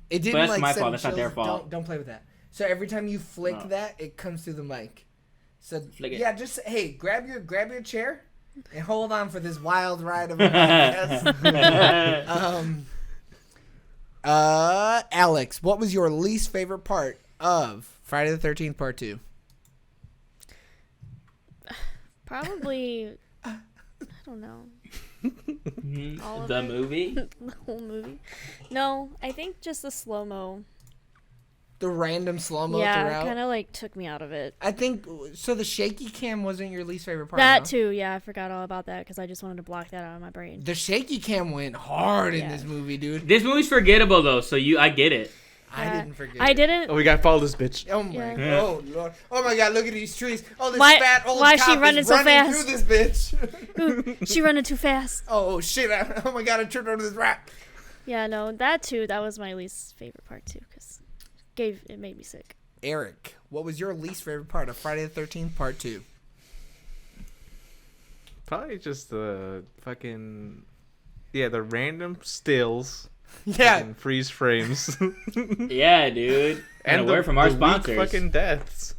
it didn't But that's like my send fault, that's not their chills. fault. Don't play with that. So every time you flick Oh. that, it comes through the mic. So Flick it. yeah, just hey, grab your chair and hold on for this wild ride of a podcast. Alex, what was your least favorite part of Friday the 13th Part 2? Probably. I don't know. All of the it. movie. The whole movie. No, I think just the slow mo. The random slow-mo Yeah, throughout? kind of like took me out of it. I think, so the shaky cam wasn't your least favorite part, That huh? too, yeah, I forgot all about that because I just wanted to block that out of my brain. The shaky cam went hard in Yeah. this movie, dude. This movie's forgettable though, so I get it. I Yeah. didn't forget I it. didn't. Oh, we gotta follow this bitch. Oh my, Yeah. oh Lord, oh my God! Look at these trees. Oh, this Why- fat old why is she cop running is so running fast? through this bitch. Ooh, she running too fast. Oh shit! Oh my God! I tripped over this rat. Yeah, no, that too. That was my least favorite part too because it made me sick. Eric, what was your least favorite part of Friday the 13th Part 2? Probably just the fucking the random stills. Yeah, fucking freeze frames. Yeah, dude. And a word from our weak sponsors. fucking deaths.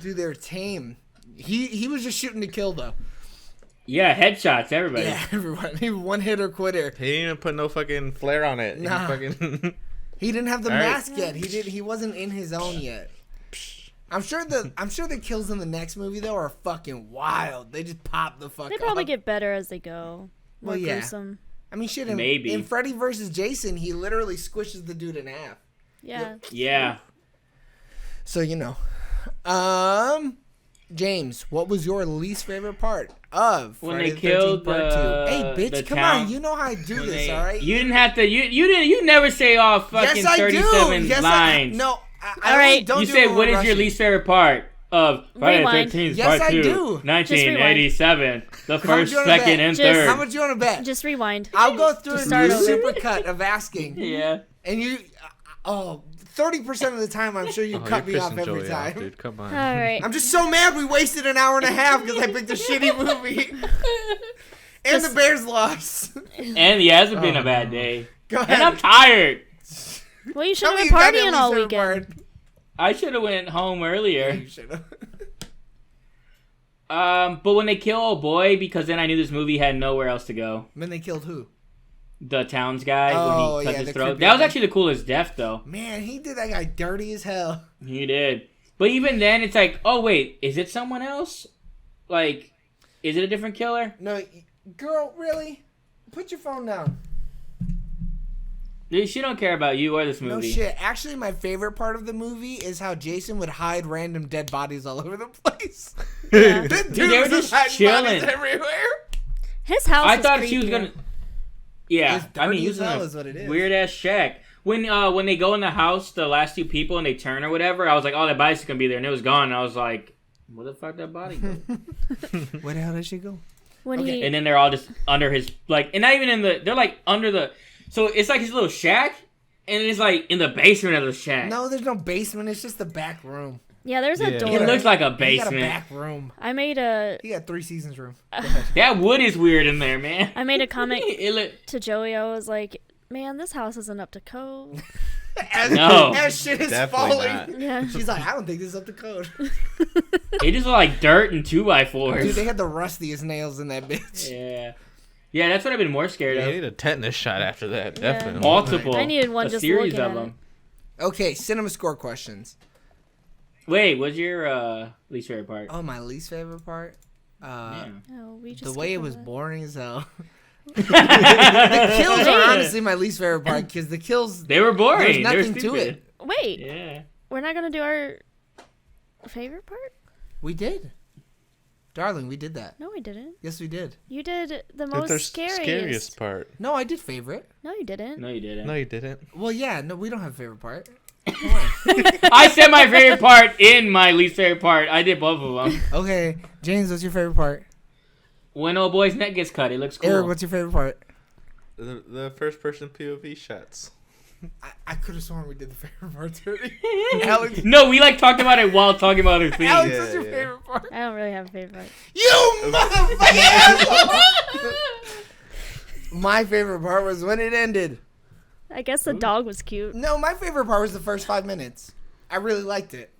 dude, they're tame. He was just shooting to kill though. Yeah, headshots, everybody. Yeah, everyone. He one hitter quitter. He didn't even put no fucking flare on it. Nah. He fucking He didn't have the All right. mask yet. He wasn't in his own yet. I'm sure the kills in the next movie though are fucking wild. They just pop the fuck They probably up. get better as they go. More Well, yeah. gruesome. I mean, shit. Maybe. In Freddy vs. Jason, he literally squishes the dude in half. Yeah. Yeah. So you know, James, what was your least favorite part of When Friday they the 13th killed Part 2? Hey, the bitch, come town- on. You know how I do When this, they- all right? You didn't have to. You never say all fucking yes, I 37 do. Yes, lines. No. All right. Don't You do say it when what we're is your rushing. least favorite part of Friday the Rewind. 13th Yes, Part I 2, do. 1987, the much first, you wanna bet? second, and Just- third. How much you want to bet? Just rewind. I'll go through Just and do a start over. supercut of asking. Yeah. And you, 30% of the time, I'm sure you Oh, cut you're me off pissing every Joey time. off, dude. Come on. All right. I'm just so mad we wasted an hour and a half because I picked a shitty movie. And the Bears lost. And yeah, it's been Oh, a bad no. day. Go And I'm ahead. tired. Well, you should Tell have me been you got at partying least all favorite weekend. part. I should have went home earlier. You should have. But when they kill old boy, because then I knew this movie had nowhere else to go. When they killed who? The Towns guy Oh, when he cut yeah, his the throat. creepy That was guy. actually the coolest death, though. Man, he did that guy dirty as hell. He did. But even then, it's like, oh wait, is it someone else? Like, is it a different killer? No, girl, really? Put your phone down. Dude, she don't care about you or this No movie. shit. Actually, my favorite part of the movie is how Jason would hide random dead bodies all over the place. Yeah. The Dude, they were was just hiding chilling. bodies everywhere. His house. I is thought she was creepier. gonna. Yeah, It's I mean, dirty he as was in hell a is what it is. weird ass shack. When they go in the house, the last two people, and they turn or whatever, I was like, oh, that body's gonna be there, and it was gone. And I was like, where the fuck that body go? Where the hell did she go? When Okay. he. And then they're all just under his and not even in the. They're like under the. So it's like his little shack, and it's like in the basement of the shack. No, there's no basement. It's just the back room. Yeah, there's a Yeah. door. It looks like a He got a basement. back room. I made a. He got 3 seasons room. That wood is weird in there, man. I made a comment It look, to Joey. I was like, "Man, this house isn't up to code." As, No. as shit is Definitely falling. not. Yeah. She's like, I don't think this is up to code. it just look like dirt and 2x4s. Dude, they had the rustiest nails in that bitch. Yeah. Yeah, that's what I've been more scared Yeah, you of. need a tetanus shot after that. Yeah. Definitely. Multiple. I needed one a just series looking of at them. Okay, cinema score questions. Wait, what's your least favorite part? Oh, my least favorite part? Yeah. Oh, we just The way skipped it was over that. boring as hell. The kills are honestly my least favorite part because the kills, They were boring. there's They were nothing to stupid. it. Wait, Yeah. we're not gonna do our favorite part? We did. Darling, we did that. No, we didn't. Yes, we did. You did the That's most their scariest. scariest part. No, I did favorite. No, you didn't. No, you didn't. No, you didn't. Well, yeah, no, we don't have a favorite part. Come on. I said my favorite part in my least favorite part. I did both of them. Okay, James, what's your favorite part? When old boy's neck gets cut, it looks cool. Eric, what's your favorite part? The first person POV shots. I could have sworn we did the favorite part already. Alex, No, we like talked about it while talking about other things. Alex, Yeah, what's your yeah. favorite part? I don't really have a favorite part. You motherfucker! My favorite part was when it ended. I guess the dog was cute. No, my favorite part was the first 5 minutes. I really liked it.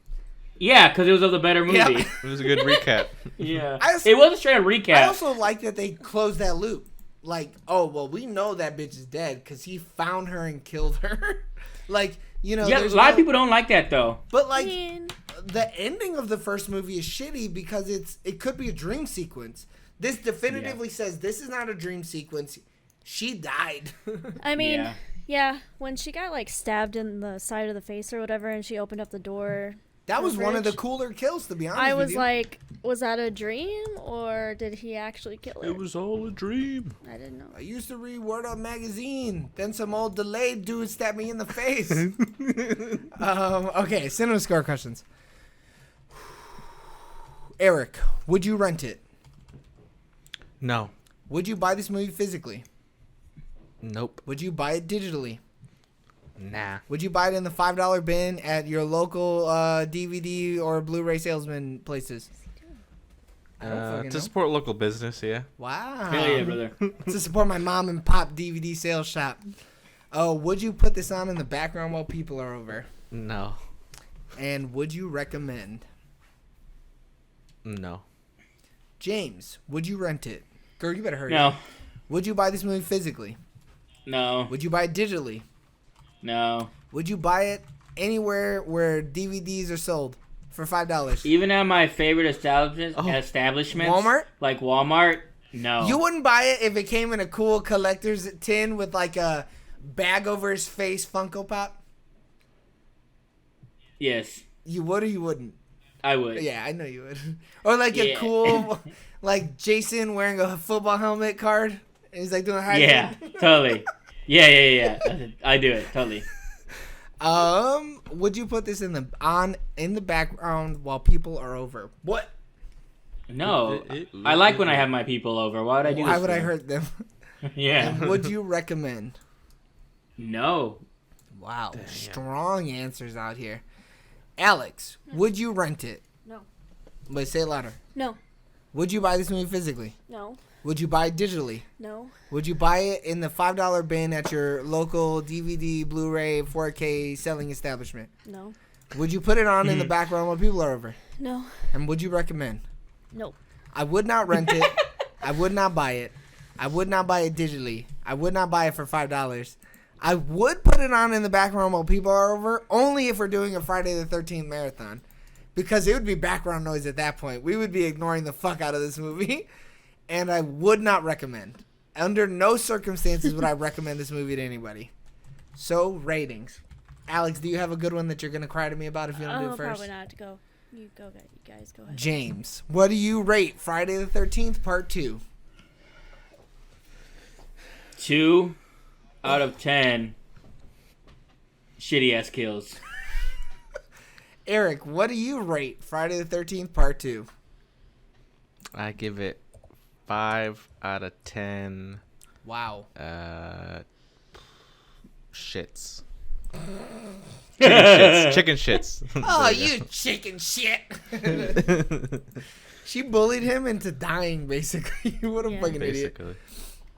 Yeah, because it was of the better movie. Yeah. It was a good recap. Yeah. I also- It was a straight up recap. I also like that they closed that loop. Like, oh, well, we know that bitch is dead because he found her and killed her. Like, you know, yeah, a there's lot no- of people don't like that, though. But, like, Man. the ending of the first movie is shitty because it could be a dream sequence. This definitively says this is not a dream sequence. She died. I mean, Yeah. yeah, when she got like stabbed in the side of the face or whatever, and she opened up the door, That was one of the Fridge. cooler kills, to be honest I with was you. like, was that a dream or did he actually kill her? It was all a dream. I didn't know. I used to read Word Up magazine. Then some old delayed dude stabbed me in the face. Okay, cinema score questions. Eric, would you rent it? No. Would you buy this movie physically? Nope. Would you buy it digitally? Nah. Would you buy it in the $5 bin at your local DVD or Blu-ray salesman places? I don't fucking To know. support local business, yeah. Wow. Hell yeah, brother. To support my mom and pop DVD sales shop. Oh, would you put this on in the background while people are over? No. And would you recommend? No. James, would you rent it? Girl, you better hurry. No. Would you buy this movie physically? No. Would you buy it digitally? No. Would you buy it anywhere where DVDs are sold for $5? Even at my favorite establishments, Walmart? like Walmart, no. You wouldn't buy it if it came in a cool collector's tin with like a bag over his face Funko Pop? Yes, You would or you wouldn't? I would. Yeah, I know you would. Or like a Yeah. cool, like Jason wearing a football helmet card. And he's like doing a high Yeah, jump. totally. Yeah. I do it totally. Would you put this in the background while people are over? What? No, I like when I have my people over. Why would I do Why this? would I for? hurt them? Yeah. And would you recommend? No. Wow, strong answers out here. Alex, would you rent it? No. But say it louder. No. Would you buy this movie physically? No. Would you buy it digitally? No. Would you buy it in the $5 bin at your local DVD, Blu-ray, 4K selling establishment? No. Would you put it on in the background while people are over? No. And would you recommend? Nope. I would not rent it. I would not buy it. I would not buy it digitally. I would not buy it for $5. I would put it on in the background while people are over, only if we're doing a Friday the 13th marathon. Because it would be background noise at that point. We would be ignoring the fuck out of this movie. And I would not recommend. Under no circumstances would I recommend this movie to anybody. So, ratings. Alex, do you have a good one that you're going to cry to me about if you don't do it first? Probably not. Go. You guys go ahead. James, what do you rate Friday the 13th Part 2? 2 out of 10 shitty ass kills. Eric, what do you rate Friday the 13th Part 2? I give it 5 out of 10. Wow. Shits. Chicken shits. Oh, you chicken shit. She bullied him into dying, basically. What a fucking idiot.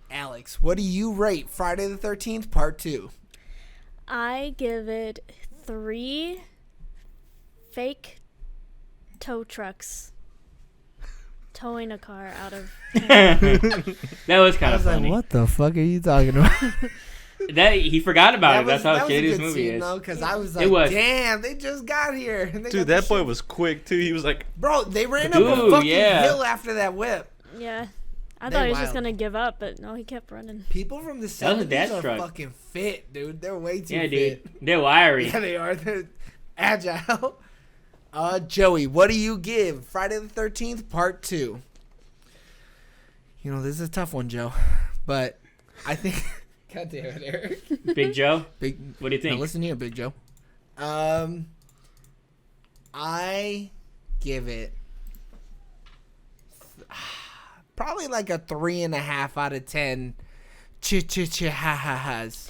Alex, what do you rate Friday the 13th Part 2? I give it 3 fake tow trucks towing a car out of That was kind of funny. What the fuck are you talking about? That he forgot about it. That's how shitty this movie is. Because I was like, damn, they just got here. And dude, that boy was quick too. He was like, bro, they ran up a fucking hill after that whip. Yeah. I thought he was just going to give up, but no, he kept running. People from the 70s are fucking fit, dude. They're way too fit. Dude. They're wiry. Yeah, they are. They're agile. Joey, what do you give Friday the 13th Part 2? You know, this is a tough one, Joe. But I think... God damn it, Eric. Big Joe? What do you think? Now listen here, Big Joe. I give it probably like a 3.5 out of 10 ha-ha-has.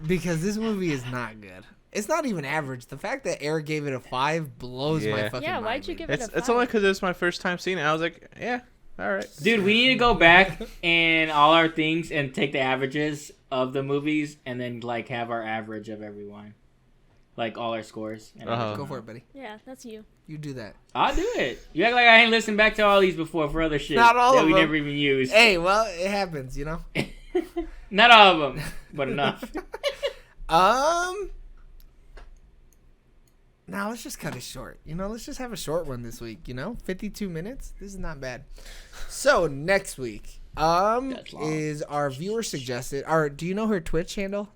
Because this movie is not good. It's not even average. The fact that Eric gave it a 5 blows my fucking mind. Yeah, why'd you give it a 5? It's only because it's my first time seeing it. I was like, yeah. All right. Dude, we need to go back and all our things and take the averages of the movies and then like have our average of everyone. Like all our scores. And Go for it, buddy. Yeah, that's you. You do that. I'll do it. You act like I ain't listened back to all these before for other shit Not all that of we them. never even used. Hey, well, it happens, you know? Not all of them, but enough. Now let's just cut it short. You know, let's just have a short one this week, you know? 52 minutes. This is not bad. So, next week is our viewer suggested. Do you know her Twitch handle?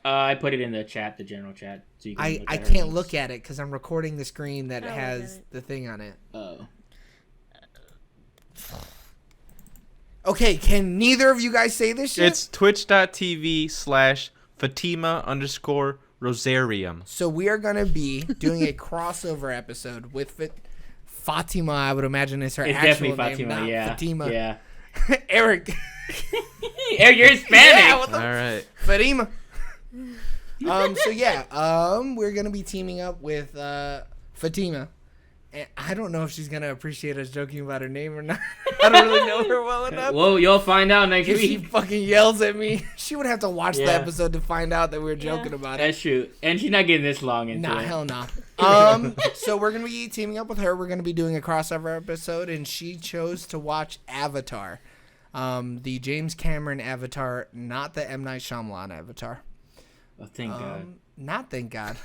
I put it in the chat, the general chat. So you can I can't look at it because I'm recording the screen that has the thing on it. Oh. Okay, can neither of you guys say this shit? It's twitch.tv/Fatima_Rosarium. So we are going to be doing a crossover episode with Fatima, I would imagine is her actual name. Fatima, not yeah. Fatima. Yeah. Eric. Eric, you're Hispanic. Yeah, All right. Fatima. We're going to be teaming up with Fatima. And I don't know if she's going to appreciate us joking about her name or not. I don't really know her well enough. Well, you'll find out next If week. she fucking yells at me, she would have to watch the episode to find out that we were joking about it. That's true. And she's not getting this long into it. Hell no. So we're going to be teaming up with her. We're going to be doing a crossover episode, and she chose to watch Avatar. The James Cameron Avatar, not the M. Night Shyamalan Avatar. Oh, thank God. Not thank God.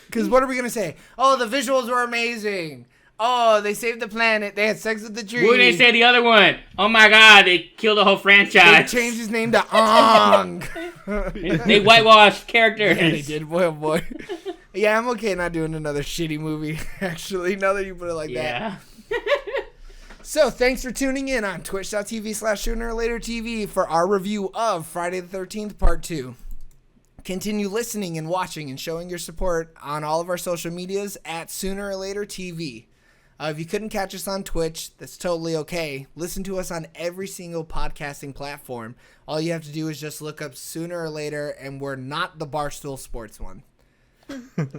Because what are we going to say? Oh, the visuals were amazing. Oh, they saved the planet. They had sex with the tree. What did they say the other one? Oh my God, they killed the whole franchise. They changed his name to Ong. They whitewashed characters. Yeah, they did. Boy, oh boy. Yeah, I'm okay not doing another shitty movie, actually, now that you put it like that. So, thanks for tuning in on twitch.tv/SoonerOrLaterTV for our review of Friday the 13th Part 2. Continue listening and watching and showing your support on all of our social medias at SoonerOrLaterTV. If you couldn't catch us on Twitch, that's totally okay. Listen to us on every single podcasting platform. All you have to do is just look up Sooner or Later, and we're not the Barstool Sports one.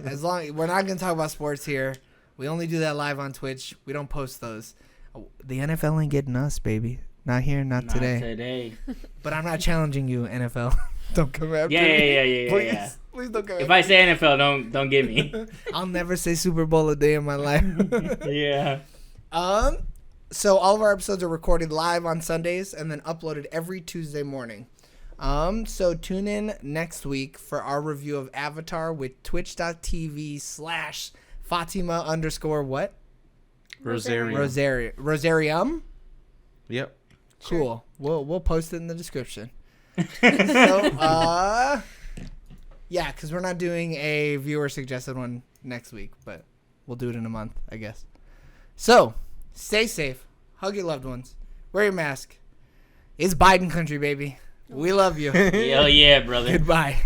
As long we're not going to talk about sports here. We only do that live on Twitch. We don't post those. The NFL ain't getting us, baby. Not here, not today. Today. But I'm not challenging you, NFL. Don't come after me. Yeah. Please. Please don't go. If I say NFL, don't get me. I'll never say Super Bowl a day in my life. Yeah. So all of our episodes are recorded live on Sundays and then uploaded every Tuesday morning. So tune in next week for our review of Avatar with twitch.tv/Fatima_what? Rosarium? Yep. Cool. We'll post it in the description. Yeah, because we're not doing a viewer suggested one next week, but we'll do it in a month, I guess. So, stay safe. Hug your loved ones. Wear your mask. It's Biden country, baby. We love you. Hell yeah, brother. Goodbye.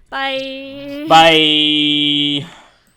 Bye. Bye.